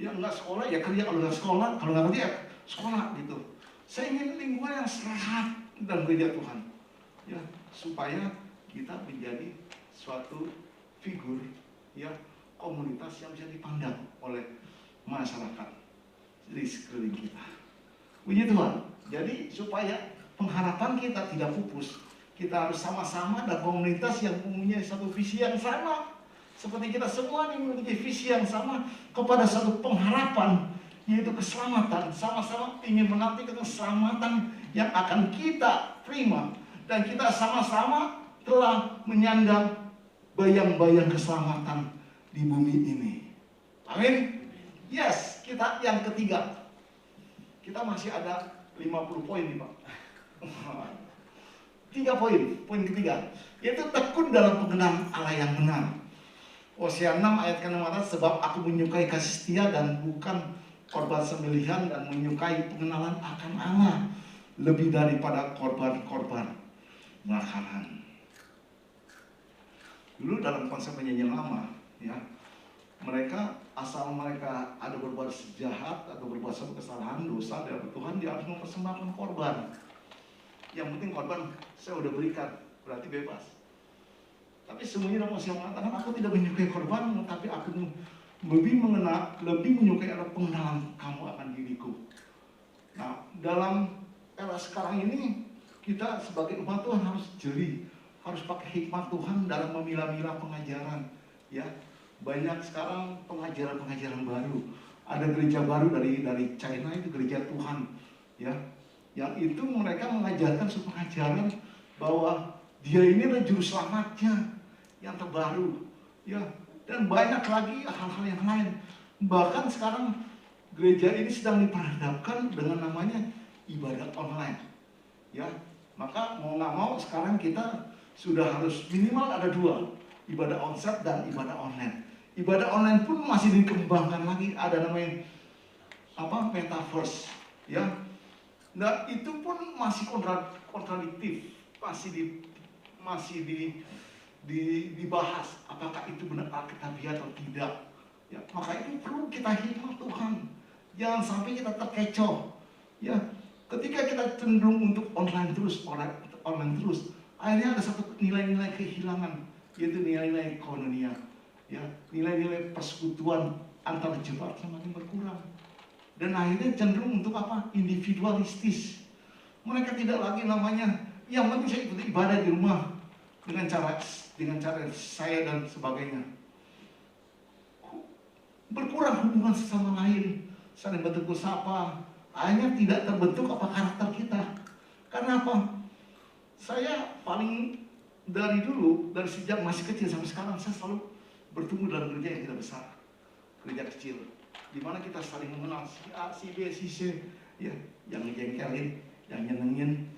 Ya nggak sekolah, ya kerja. Kalau nggak sekolah, kalau nggak kerja, ya sekolah gitu. Saya ingin lingkungan yang sehat dalam gereja Tuhan. Ya, supaya kita menjadi suatu figur, ya, komunitas yang bisa dipandang oleh masyarakat di sekeliling kita. Puji Tuhan. Jadi supaya pengharapan kita tidak pupus, kita harus sama-sama ada komunitas yang mempunyai satu visi yang sama. Seperti kita semua ini memiliki visi yang sama kepada satu pengharapan, yaitu keselamatan. Sama-sama ingin menanti keselamatan yang akan kita terima. Dan kita sama-sama telah menyandang bayang-bayang keselamatan di bumi ini. Amin. Yes, kita yang ketiga. Kita masih ada 50 poin nih Pak. 3 poin. Poin ketiga, yaitu tekun dalam pengenalan Allah yang benar. Hosea 6 ayat ke-6, sebab aku menyukai kasih setia dan bukan korban sembelihan, dan menyukai pengenalan akan Allah lebih daripada korban-korban makanan. Dulu dalam konsep penyanyian lama, ya, mereka asal mereka ada berbuat jahat atau berbuat suatu kesalahan, dosa dari Tuhan, dia harus mempersembahkan korban. Yang penting korban saya udah berikan, berarti bebas. Tapi semuanya Hosea mengatakan, aku tidak menyukai korban, tapi aku lebih menyukai adalah pengenalan kamu akan diriku. Nah, dalam era sekarang ini kita sebagai umat Tuhan harus jeli, harus pakai hikmat Tuhan dalam memilah-milah pengajaran. Ya, banyak sekarang pengajaran-pengajaran baru. Ada gereja baru dari China, itu gereja Tuhan, ya, yang itu mereka mengajarkan suatu pengajaran bahwa dia ini adalah juru selamatnya yang terbaru, ya, dan banyak lagi hal-hal yang lain. Bahkan sekarang gereja ini sedang diperhadapkan dengan namanya ibadat online, ya. Maka mau nggak mau sekarang kita sudah harus minimal ada 2, ibadah onsite dan ibadah online. Ibadah online pun masih dikembangkan lagi, ada namanya metaverse, ya. Nah, itu pun masih kontradiktif, masih dibahas apakah itu benar alkitabiah atau tidak. Ya, maka itu perlu kita hikmat Tuhan. Jangan sampai kita terkecoh. Ya, ketika kita cenderung untuk online terus, akhirnya ada satu nilai-nilai kehilangan, yaitu nilai-nilai koinonia. Ya, nilai-nilai persekutuan antar jemaat semakin berkurang. Dan akhirnya cenderung untuk individualistis. Mereka tidak lagi namanya, yang penting saya ikuti ibadah di rumah dengan cara saya dan sebagainya. Berkurang hubungan sesama lain, saling bertegur sapa, akhirnya tidak terbentuk karakter kita. Karena apa? Saya paling dari dulu, dari sejak masih kecil sampai sekarang, saya selalu bertumbuh dalam gereja yang tidak besar, gereja kecil, di mana kita saling mengenal si A, si B, si C, ya, yang ngejengkelin, yang nyenengin,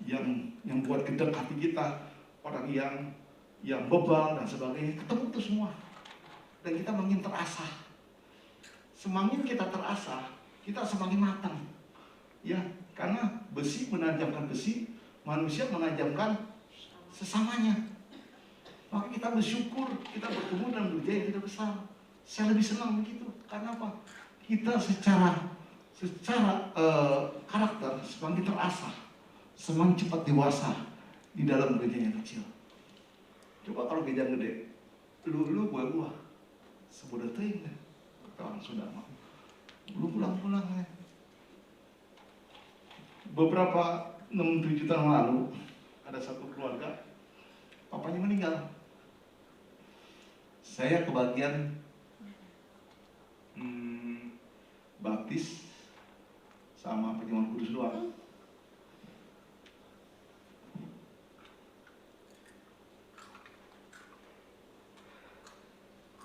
yang buat gedek hati kita, orang yang bebal dan sebagainya, ketemu itu semua, dan kita makin terasah. Semakin kita terasah, kita semakin matang, ya, karena besi menajamkan besi, manusia menajamkan sesamanya. Maka kita bersyukur, kita bertemu dalam gereja yang tidak besar. Saya lebih senang begitu. Karena apa? Kita secara karakter semakin terasah, semakin cepat dewasa di dalam gereja yang kecil. Coba kalau gereja gede, dulu buah-buah, sebudah teing, orang sudah mau, belum pulang-pulang. Beberapa 6-7 tahun lalu, ada satu keluarga, papanya meninggal. Saya kebagian baptis sama perjamuan kudus doang.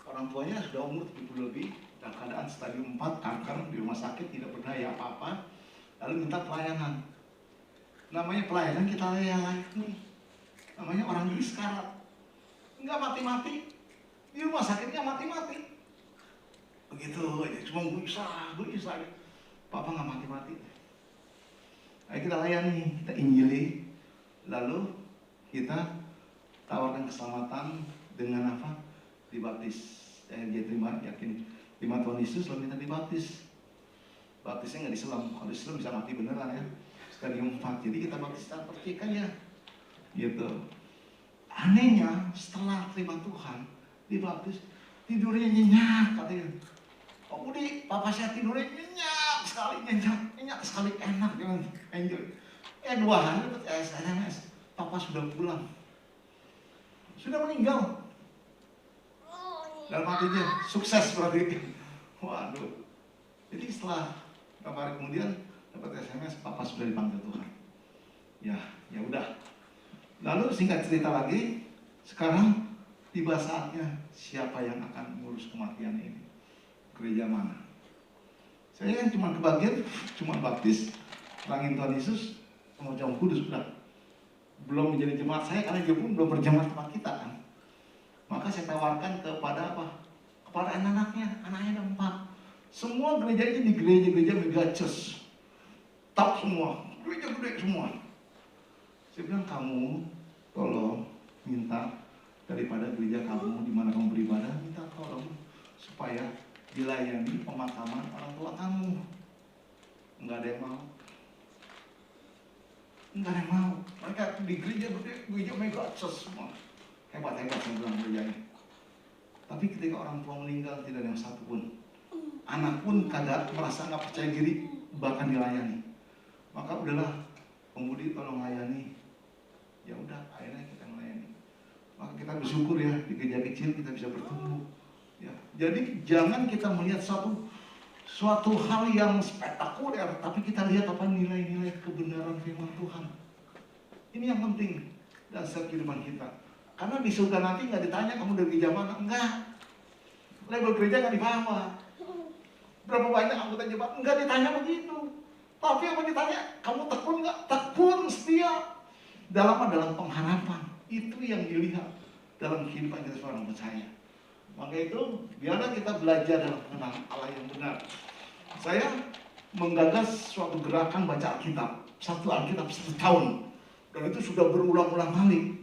Orang tuanya sudah umur 70 lebih, dalam keadaan stadium 4 kanker di rumah sakit, tidak berdaya apa-apa, lalu minta pelayanan. Namanya pelayanan kita layani, namanya orang sekarat, nggak mati-mati, di rumah sakitnya mati-mati. Begitu aja, cuma gue bisa. Papa nggak mati-mati. Ayo kita layani, kita injili, lalu kita tawarkan keselamatan dengan apa? Dibaptis. Dia yakin terima Tuhan Yesus, lalu kita dibaptis. Baptisnya nggak diselam, kalau diselam bisa mati beneran ya. Stadium 4, jadi kita baptis secara percikan ya. Gitu. Anehnya setelah terima Tuhan, dibaptis, tidurnya nyenyak katanya. Pak Budi, papa saya tidurnya nyenyak sekali, enak dengan enjoy. 2 hari dapat SMS, papa sudah pulang, sudah meninggal. Dalam hatinya sukses berarti. Waduh. Jadi setelah beberapa hari kemudian dapat SMS, papa sudah dipanggil Tuhan. Ya udah. Lalu singkat cerita lagi, sekarang tiba saatnya siapa yang akan mengurus kematian ini? Gereja mana? Saya kan cuma kebagian, cuma baptis, terangin Tuhan Yesus, sama Jam Kudus udah. Belum menjadi jemaat saya karena dia pun belum berjemaat tempat kita kan. Maka saya tawarkan kepada apa? Kepada anak-anaknya, anaknya ada 4. Semua gereja ini di gereja-gereja mega church, top semua, gereja gede semua. Saya bilang, kamu tolong minta daripada gereja kamu di mana kamu beribadah, minta tolong supaya dilayani pemakaman orang tua kamu. Enggak ada yang mau. Enggak ada yang mau. Mereka di gereja gede, gereja mega church semua. Hebat-hebat saya bilang gerejanya. Tapi ketika orang tua meninggal tidak ada yang satu pun. Anak pun kadang merasa nggak percaya diri bahkan dilayani. Maka udahlah, Pembudi tolong layani. Ya udah, akhirnya kita melayani. Maka kita bersyukur ya di gereja kecil kita bisa bertumbuh. Ya, jadi jangan kita melihat suatu hal yang spektakuler, tapi kita lihat apa nilai-nilai kebenaran firman Tuhan. Ini yang penting dasar kehidupan kita. Karena di surga nanti nggak ditanya kamu dari gereja mana, enggak. Label gereja nggak dibawa. Berapa banyak anggota jemaat, enggak ditanya begitu. Tapi apa ditanya, kamu tekun nggak? Tekun, setia. Dalam pengharapan. Itu yang dilihat dalam kehidupan kita seorang percaya. Maka itu, biarlah kita belajar dalam mengenal Allah yang benar. Saya menggagas suatu gerakan baca Alkitab. 1 Alkitab 1 tahun. Dan itu sudah berulang-ulang kali.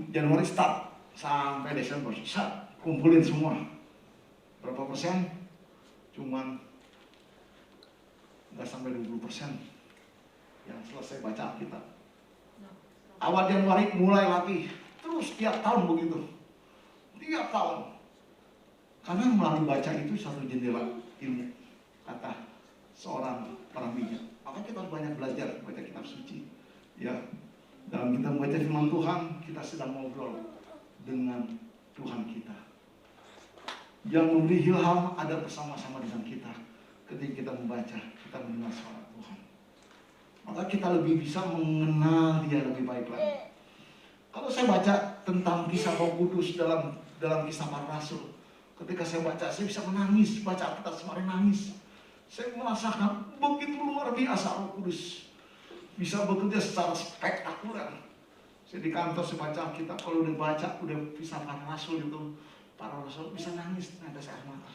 Januari start sampai Desember start, kumpulin semua. Berapa persen? Cuman nggak sampai 20% yang selesai baca Alkitab. Awal Januari mulai lagi, terus tiap tahun begitu, tiap tahun. Karena melalui baca itu satu jendela ilmu, kata seorang orang bijak. Maka kita harus banyak belajar baca kitab suci. Ya, dalam kita membaca firman Tuhan, kita sedang ngobrol dengan Tuhan kita. Yang memberi ilham ada bersama-sama dengan kita. Ketika kita membaca, kita mendengar suara Tuhan. Maka kita lebih bisa mengenal Dia lebih baik lagi. Kalau saya baca tentang kisah Roh Kudus dalam kisah para rasul, ketika saya baca, saya bisa menangis, baca kita semakin nangis. Saya merasakan begitu luar biasa Roh Kudus bisa bekerja secara spektakuler. Saya di kantor, saya baca Alkitab, kalau udah baca, udah kisah para rasul itu, para rasul bisa nangis, netes air mata.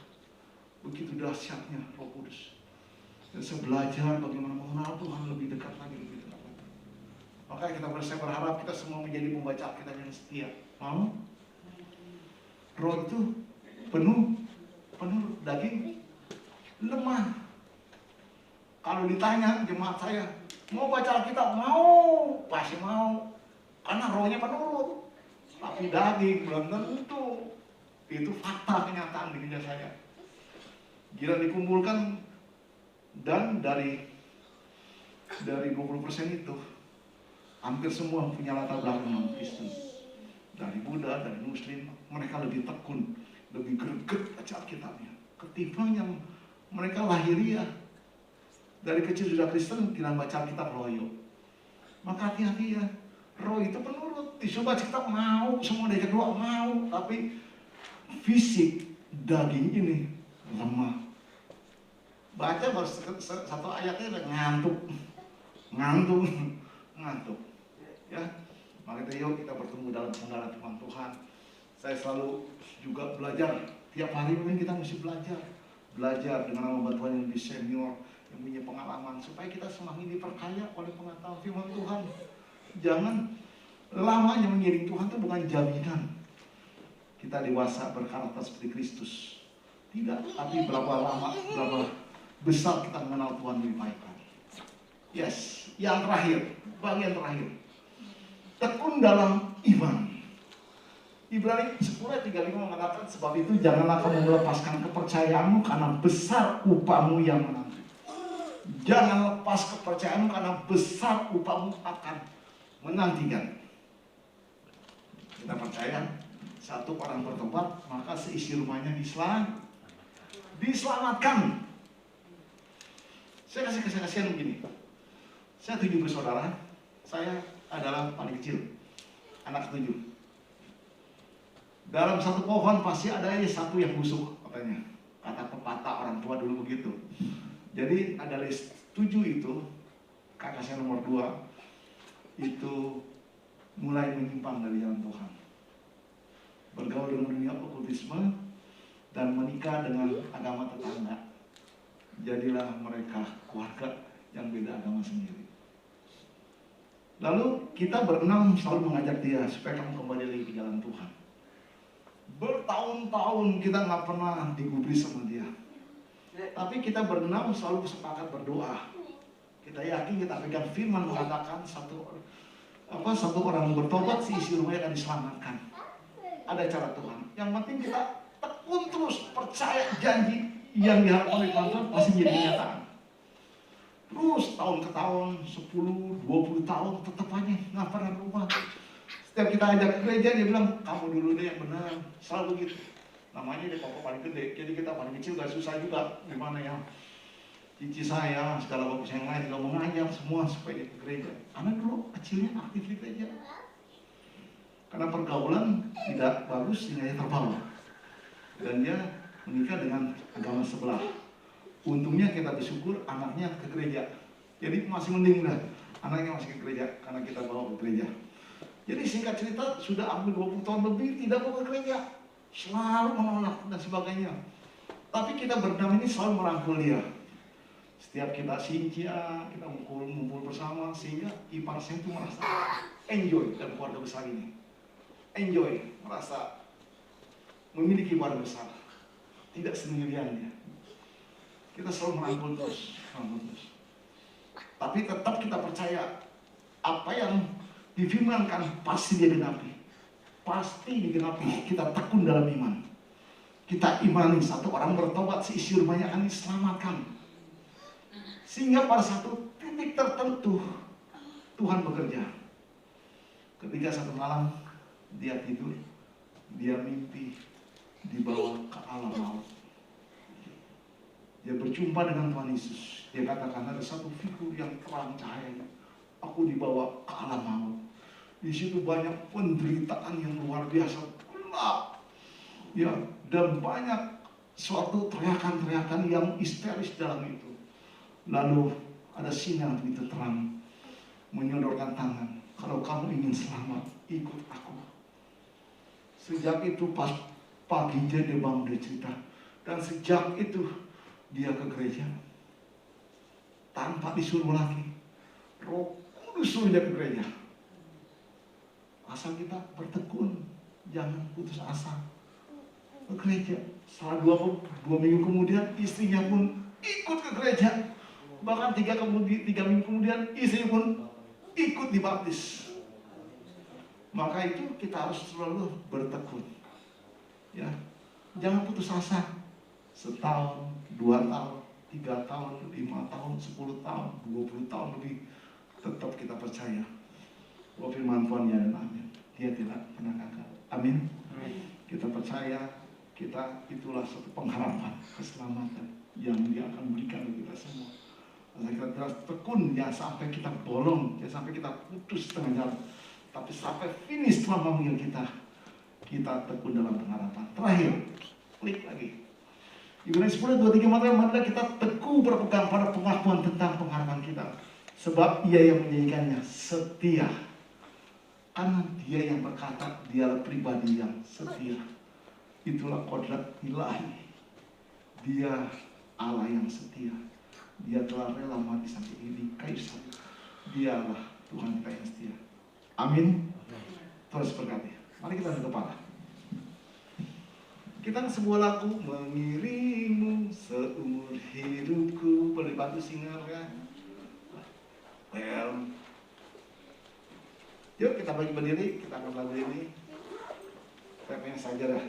Begitu dahsyatnya Roh Kudus. Dan saya belajar bagaimana mengenal Tuhan lebih dekat lagi, lebih dekat lagi. Maka saya berharap kita semua menjadi pembaca Alkitab yang setia. Mau? Roh itu penuh daging, lemah. Kalau ditanya jemaat saya, mau baca Alkitab? Mau, pasti mau. Karena rohnya penurut. Tapi daging belum tentu. Itu fakta kenyataan di gereja saya. Gila dikumpulkan, dan dari 20% itu hampir semua punya latar belakang non-Kristen. Dari Buddha, dari Muslim, mereka lebih tekun, lebih greget baca Alkitabnya ketimbang yang mereka lahiriah. Dari kecil sudah Kristen, tidak baca Alkitab loyo. Maka hati-hati ya, roh itu penurut. Disuruh baca Alkitab mau, semua dari kedua mau, tapi fisik daging ini lemah. Baca baru satu ayatnya udah ngantuk. Ya, maka yuk kita bertemu dalam pengenalan firman Tuhan. Saya selalu juga belajar. Tiap hari mungkin kita mesti belajar dengan hamba Tuhan yang lebih senior, yang punya pengalaman, supaya kita semakin diperkaya oleh pengetahuan firman Tuhan. Jangan lamanya mengiring Tuhan itu bukan jaminan kita dewasa berkarakter seperti Kristus. Tidak, tapi berapa besar kita mengenal Tuhan lebih baik lagi. Yes, yang terakhir, bagian terakhir. Tekun dalam iman. Ibrani 10 ayat 35 mengatakan, sebab itu janganlah kamu melepaskan kepercayaanmu karena besar upahmu yang menanti. Jangan lepas kepercayaanmu karena besar upahmu akan menantikan. Kita percaya satu orang bertobat maka seisi rumahnya diselamatkan. Saya kasih kesaksian begini. Saya 7 bersaudara. Saya adalah paling kecil, anak 7. Dalam satu pohon pasti ada satu yang busuk, katanya. Kata pepatah orang tua dulu begitu. Jadi ada 7 itu, kakak saya nomor 2 itu mulai menyimpang dari jalan Tuhan, bergaul dengan dunia okultisme dan menikah dengan agama tetangga. Jadilah mereka keluarga yang beda agama sendiri. Lalu kita berenam selalu mengajak dia supaya kamu kembali lagi ke jalan Tuhan. Bertahun-tahun kita nggak pernah digubris sama dia, tapi kita berenam selalu sepakat berdoa. Kita yakin, kita pegang firman mengatakan satu orang bertobat seisi rumahnya akan diselamatkan. Ada cara Tuhan. Yang penting kita tekun terus, percaya janji yang diharapkan oleh Tuhan pasti jadi kenyataan. Terus tahun ke tahun, 10-20 tahun tetap aja nggak pernah berubah. Setiap kita ajak ke gereja dia bilang, kamu dulu deh yang benar. Selalu begitu. Namanya dia pokok paling gede, jadi kita paling kecil gak susah juga. Gimana ya? Cici saya, segala bagus yang lain juga mengajak semua supaya dia ke gereja. Karena dulu kecilnya aktif di gereja. Karena pergaulan tidak bagus sehingga dia terbawa. Dan dia menikah dengan agama sebelah. Untungnya kita bersyukur anaknya ke gereja. Jadi masih mending lah, anaknya masih ke gereja karena kita bawa ke gereja. Jadi singkat cerita sudah hampir 20 tahun lebih tidak mau ke gereja. Selalu menolak dan sebagainya. Tapi kita bernama ini selalu merangkul dia. Setiap kita sinja, kita ngumpul bersama sehingga ipar saya itu merasa enjoy dalam keluarga besar ini. Enjoy, merasa memiliki keluarga besar. Tidak sendirian dia. Kita selalu merangkul terus. Tapi tetap kita percaya apa yang difirmankan pasti dia genapi. Pasti digenapi. Kita tekun dalam iman. Kita imani satu orang bertobat seisi rumahnya akan diselamatkan. Sehingga pada satu titik tertentu Tuhan bekerja. Ketika satu malam dia tidur, dia mimpi dibawa ke alam maut. Dia berjumpa dengan Tuhan Yesus. Dia katakan ada satu figur yang terang cahayanya. Aku dibawa ke alam maut. Di situ banyak penderitaan yang luar biasa, gelap. Ya, dan banyak suatu teriakan-teriakan yang histeris dalam itu. Lalu ada sinar begitu terang menyodorkan tangan. Kalau kamu ingin selamat, ikut aku. Sejak itu pas pagi dia bangun dia cerita. Dan sejak itu dia ke gereja tanpa disuruh lagi. Roh Kudus suruh dia ke gereja. Asal kita bertekun, jangan putus asa. Ke gereja. Setelah dua minggu kemudian istrinya pun ikut ke gereja. Bahkan 3 minggu kemudian istri pun ikut dibaptis. Maka itu kita harus selalu bertekun. Ya, jangan putus asa. Setahun, 2 tahun, 3 tahun, 5 tahun, 10 tahun, 20 tahun lebih, tetap kita percaya bahwa firman Tuhan ya dan amin. Dia tidak pernah gagal. Amin. Kita percaya kita itulah satu pengharapan keselamatan yang dia akan berikan bagi kita semua. Kita terus tekun, jangan sampai kita bolong, jangan sampai kita putus tengah jalan, tapi sampai finish Tuhan memanggil kita. Kita tekun dalam pengharapan. Terakhir, klik lagi. Ibrani 10:23 marilah kita teguh berpegang pada pengakuan tentang pengharapan kita. Sebab ia yang menjadikannya setia. Karena dia yang berkata, dialah pribadi yang setia. Itulah kodrat ilahi. Dia Allah yang setia. Dia telah rela mati sampai ini kayu salib. Dialah Tuhan kita yang setia. Amin. Terus berkati. Mari kita tunduk kepala. Kita sebuah lagu mengiringmu seumur hidupku. Boleh bantu singer kan? Well, yuk kita bagi berdiri, kita akan lagu ini. Remeh saja dah.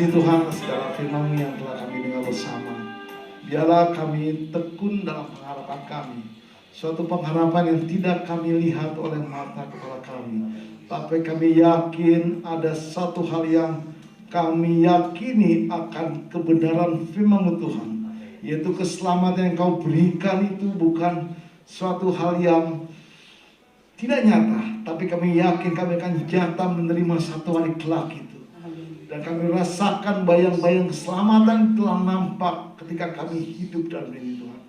kasih Tuhan segala firman-Mu yang telah kami dengar bersama. Biarlah kami tekun dalam pengharapan kami. Suatu pengharapan yang tidak kami lihat oleh mata kepala kami. Tapi kami yakin ada satu hal yang kami yakini akan kebenaran firman-Mu Tuhan. Yaitu keselamatan yang Kau berikan itu bukan suatu hal yang tidak nyata. Tapi kami yakin kami akan jatah menerima satu hari kelak itu. Dan kami rasakan bayang-bayang keselamatan telah nampak ketika kami hidup dalam diri Tuhan.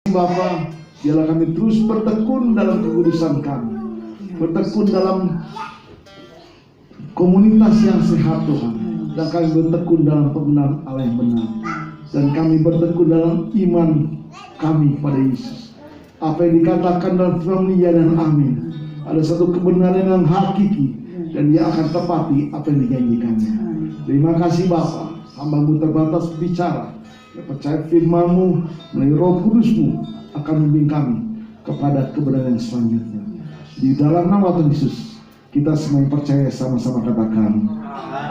Bapa, biarlah kami terus bertekun dalam kekudusan kami. Bertekun dalam komunitas yang sehat Tuhan. Dan kami bertekun dalam pembenaran Allah yang benar. Dan kami bertekun dalam iman kami pada Yesus. Apa yang dikatakan dalam firman ya dan amin. Ada satu kebenaran yang hakiki. Dan dia akan tepati apa yang dijanjikannya. Terima kasih Bapa, hamba-Mu terbatas bicara. Dia percaya firman-Mu melalui Roh Kudus-Mu akan membimbing kami kepada kebenaran yang selanjutnya. Di dalam nama Tuhan Yesus, kita semua percaya sama-sama katakan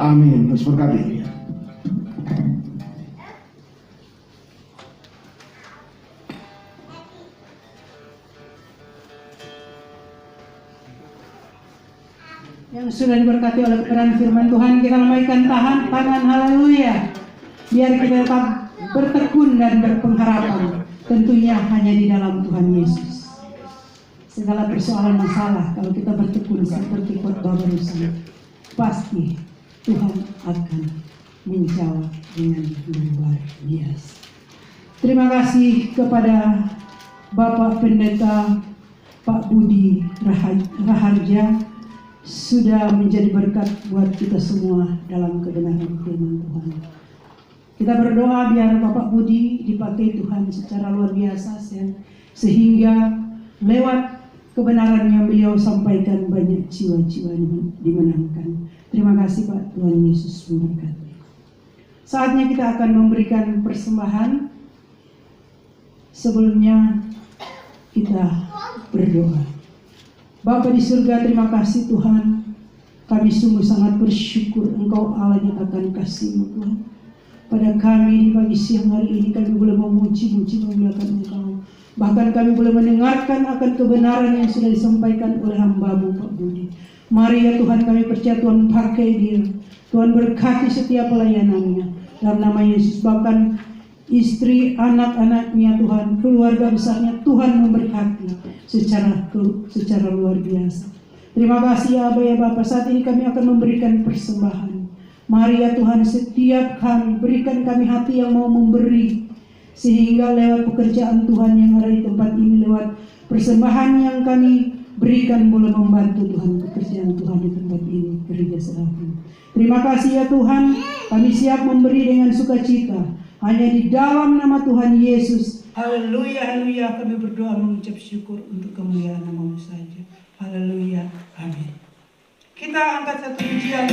amin. Terus berkati. Yang sudah diberkati oleh kebenaran firman Tuhan, kita lambaikan tangan, haleluya. Biar kita tetap bertekun dan berpengharapan, tentunya hanya di dalam Tuhan Yesus. Segala persoalan masalah, kalau kita bertekun seperti khotbah barusan, pasti Tuhan akan menjawab dengan luar biasa. Terima kasih kepada Bapak Pendeta Pak Budi Raharja, sudah menjadi berkat buat kita semua dalam kebenaran firman Tuhan. Kita berdoa biar Bapak Budi dipakai Tuhan secara luar biasa, sehingga lewat kebenaran yang beliau sampaikan banyak jiwa-jiwa dimenangkan. Terima kasih Pak, Tuhan Yesus memberkati. Saatnya kita akan memberikan persembahan Sebelumnya kita berdoa. Bapa di surga, terima kasih Tuhan. Kami sungguh sangat bersyukur Engkau Allah nyatakan kasih-Mu Tuhan. Pada kami di pagi siang hari ini kami boleh memuji-muji memuliakan Engkau. Bahkan kami boleh mendengarkan akan kebenaran yang sudah disampaikan oleh hamba-Mu Pak Budi. Mari ya Tuhan, kami percaya Tuhan pakai dia. Tuhan berkati setiap pelayanannya. Dalam nama Yesus, bahkan istri, anak-anaknya Tuhan, keluarga besarnya Tuhan memberkati secara luar biasa. Terima kasih ya Aba ya Bapa. Saat ini kami akan memberikan persembahan. Mari ya Tuhan, setiap kami berikan kami hati yang mau memberi, sehingga lewat pekerjaan Tuhan yang ada di tempat ini, lewat persembahan yang kami berikan boleh membantu Tuhan pekerjaan Tuhan di tempat ini, gereja Serapi. Terima kasih ya Tuhan, kami siap memberi dengan sukacita hanya di dalam nama Tuhan Yesus. Haleluya, haleluya. Kami berdoa mengucap syukur untuk kemuliaan nama-Mu saja. Haleluya, amin. Kita angkat satu pujian,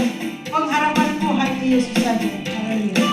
pengharapanku hanya Yesus saja. Haleluya.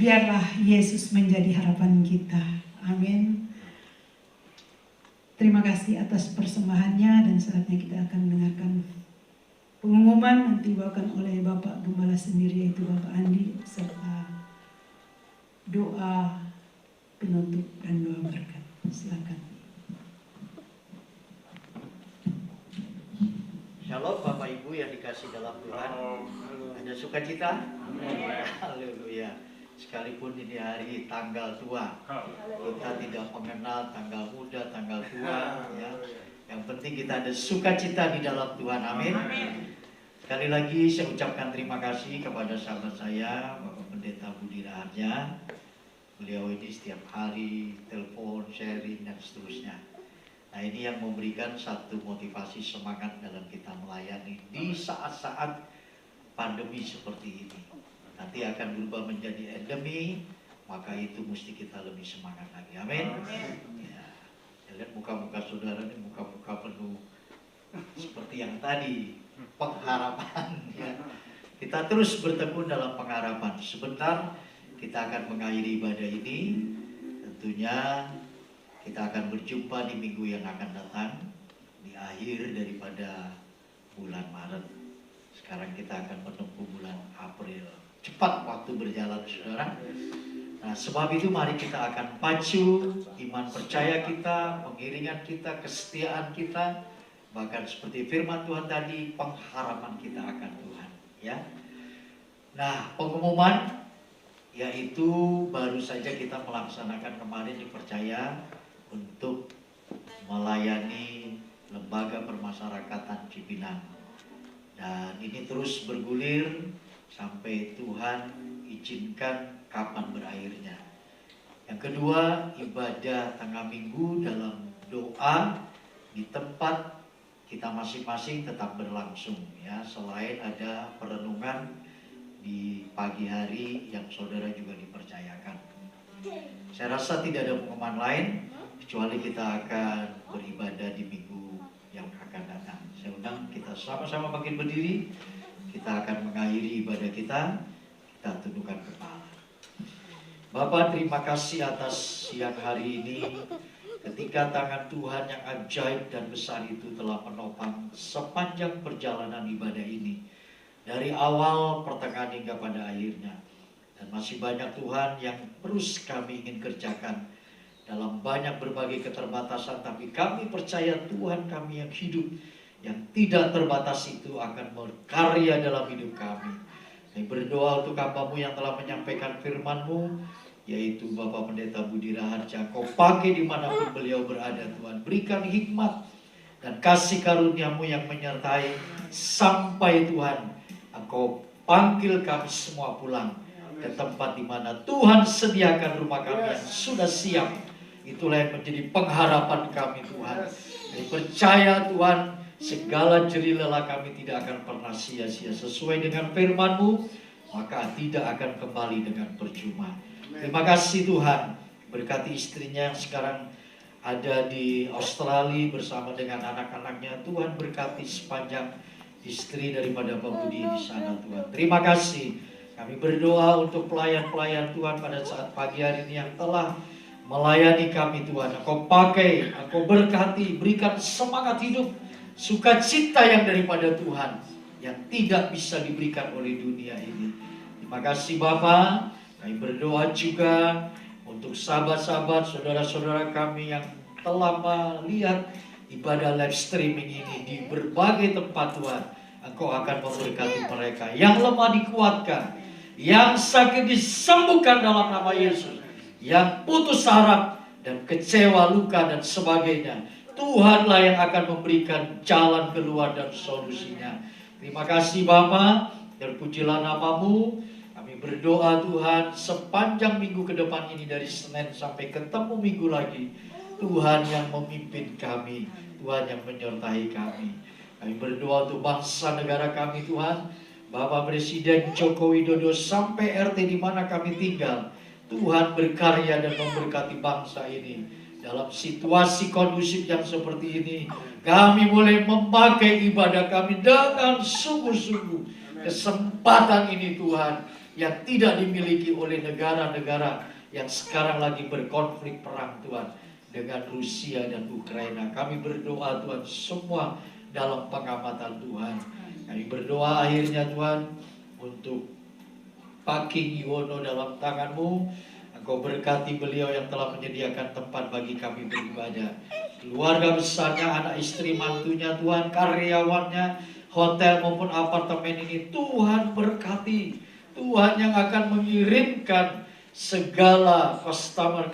Biarlah Yesus menjadi harapan kita. Amin. Terima kasih atas persembahannya, dan saatnya kita akan mendengarkan pengumuman yang dibawakan oleh Bapak Gembala sendiri, yaitu Bapak Andi, serta doa penutup dan doa berkat. Silakan. Shalom Bapak Ibu yang dikasih dalam Tuhan. Ada sukacita? Haleluya. Sekalipun ini hari tanggal tua, kita tidak mengenal tanggal muda, tanggal tua, ya. Yang penting kita ada sukacita di dalam Tuhan. Amin. Sekali lagi saya ucapkan terima kasih kepada sahabat saya, Bapak Pendeta Budi Raharja. Beliau ini setiap hari telepon, sharing, dan seterusnya. Nah, ini yang memberikan satu motivasi semangat dalam kita melayani di saat-saat pandemi seperti ini. Nanti akan berubah menjadi endemi, maka itu mesti kita lebih semangat lagi. Amin. Ya, lihat muka-muka saudara ini, muka-muka penuh seperti yang tadi, pengharapan. Ya. Kita terus bertekun dalam pengharapan. Sebentar kita akan mengakhiri ibadah ini. Tentunya kita akan berjumpa di minggu yang akan datang, di akhir daripada bulan Maret. Sekarang kita akan menempuh bulan April. Cepat waktu berjalan, saudara. Nah, sebab itu mari kita akan pacu iman percaya kita, pengiringan kita, kesetiaan kita, bahkan seperti firman Tuhan tadi, pengharapan kita akan Tuhan, ya. Nah, pengumuman yaitu baru saja kita melaksanakan kemarin dipercaya untuk melayani lembaga permasyarakatan Cipinang. Dan ini terus bergulir sampai Tuhan izinkan kapan berakhirnya. Yang kedua, ibadah tengah minggu dalam doa di tempat kita masing-masing tetap berlangsung, ya. Selain ada perenungan di pagi hari yang saudara juga dipercayakan. Saya rasa tidak ada pengumuman lain kecuali kita akan beribadah di minggu yang akan datang. Saya undang kita sama-sama bangkit berdiri. Kita akan mengakhiri ibadah kita. Kita tundukkan kepala. Bapa, terima kasih atas siang hari ini, ketika tangan Tuhan yang ajaib dan besar itu telah menopang sepanjang perjalanan ibadah ini, dari awal, pertengahan hingga pada akhirnya. Dan masih banyak Tuhan yang terus kami ingin kerjakan dalam banyak berbagai keterbatasan, tapi kami percaya Tuhan kami yang hidup, yang tidak terbatas itu akan berkarya dalam hidup kami. Kami berdoa untuk hamba-Mu yang telah menyampaikan firman-Mu, yaitu Bapak Pendeta Budi Raharja. Kau pakai dimanapun beliau berada, Tuhan. Berikan hikmat dan kasih karunia-Mu yang menyertai sampai Tuhan Engkau panggil kami semua pulang ke tempat di mana Tuhan sediakan rumah kami yang sudah siap. Itulah yang menjadi pengharapan kami, Tuhan. Kami percaya, Tuhan, segala jerih lelah kami tidak akan pernah sia-sia. Sesuai dengan firman-Mu, maka tidak akan kembali dengan percuma. Terima kasih, Tuhan. Berkati istrinya yang sekarang ada di Australia bersama dengan anak-anaknya. Tuhan berkati sepanjang istri daripada Pak Budi di sana, Tuhan. Terima kasih. Kami berdoa untuk pelayan-pelayan Tuhan pada saat pagi hari ini yang telah melayani kami, Tuhan. Engkau pakai, Engkau berkati, berikan semangat hidup, sukacita yang daripada Tuhan, yang tidak bisa diberikan oleh dunia ini. Terima kasih Bapa. Kami berdoa juga untuk sahabat-sahabat, saudara-saudara kami yang telah melihat ibadah live streaming ini di berbagai tempat, Tuhan. Engkau akan memberkati mereka. Yang lemah dikuatkan, yang sakit disembuhkan dalam nama Yesus, yang putus harap dan kecewa, luka dan sebagainya. Tuhanlah yang akan memberikan jalan keluar dan solusinya. Terima kasih Bapa, terpujilah nama-Mu. Kami berdoa Tuhan sepanjang minggu ke depan ini, dari Senin sampai ketemu minggu lagi, Tuhan yang memimpin kami, Tuhan yang menyertai kami. Kami berdoa untuk bangsa negara kami, Tuhan. Bapak Presiden Joko Widodo sampai RT di mana kami tinggal, Tuhan berkarya dan memberkati bangsa ini. Dalam situasi kondusif yang seperti ini, kami boleh memakai ibadah kami dengan sungguh-sungguh. Kesempatan ini Tuhan, yang tidak dimiliki oleh negara-negara yang sekarang lagi berkonflik perang, Tuhan, dengan Rusia dan Ukraina. Kami berdoa Tuhan, semua dalam pengamatan Tuhan. Kami berdoa akhirnya Tuhan untuk Pak King Yuwono dalam tangan-Mu. Engkau berkati beliau yang telah menyediakan tempat bagi kami beribadah. Keluarga besarnya, anak istri mantunya Tuhan, karyawannya, hotel maupun apartemen ini Tuhan berkati. Tuhan yang akan mengirimkan segala customer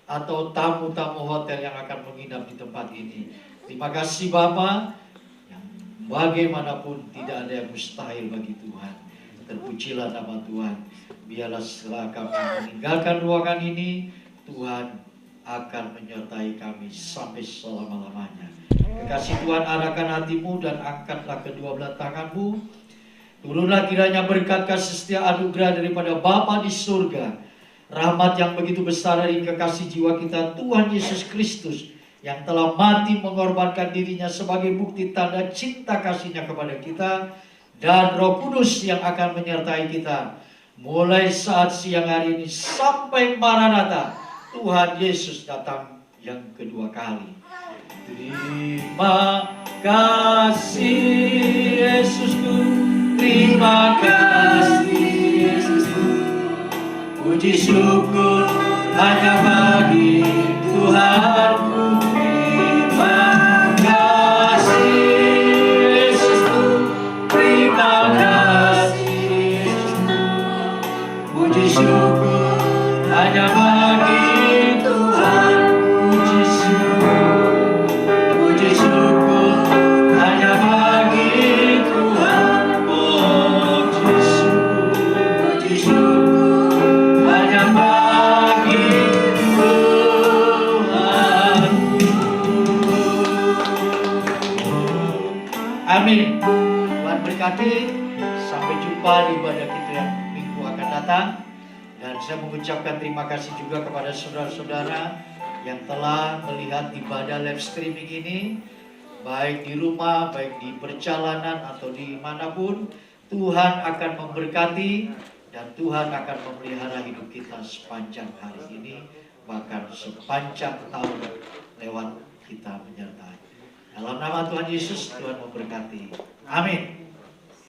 atau tamu-tamu hotel yang akan menginap di tempat ini. Terima kasih Bapa, yang bagaimanapun tidak ada yang mustahil bagi Tuhan. Terpujilah nama Tuhan. Biarlah setelah kami meninggalkan ruangan ini, Tuhan akan menyertai kami sampai selama-lamanya. Kekasih Tuhan, arahkan hatimu dan angkatlah kedua belah tanganmu. Turunlah kiranya berkat kasih setia anugerah daripada Bapa di surga, rahmat yang begitu besar dari kekasih jiwa kita Tuhan Yesus Kristus, yang telah mati mengorbankan dirinya sebagai bukti tanda cinta kasih-Nya kepada kita, dan Roh Kudus yang akan menyertai kita mulai saat siang hari ini sampai Maranatha, Tuhan Yesus datang yang kedua kali. Terima kasih Yesusku, terima kasih Yesusku, Puji syukur hanya bagi Tuhanku. Terima kasih Yesusku, terima kasih Yesusku. Puji syukur hanya bagi Tuhan. Puji syukur hanya bagi Tuhan. Puji syukur hanya bagi Tuhan. Amin. Tuhan berkati. Sampai jumpa di ibadah kita yang minggu akan datang. Dan saya mengucapkan terima kasih juga kepada saudara-saudara yang telah melihat ibadah live streaming ini, baik di rumah, baik di perjalanan atau dimanapun. Tuhan akan memberkati dan Tuhan akan memelihara hidup kita sepanjang hari ini, bahkan sepanjang tahun lewat kita menyertai. Dalam nama Tuhan Yesus, Tuhan memberkati. Amin.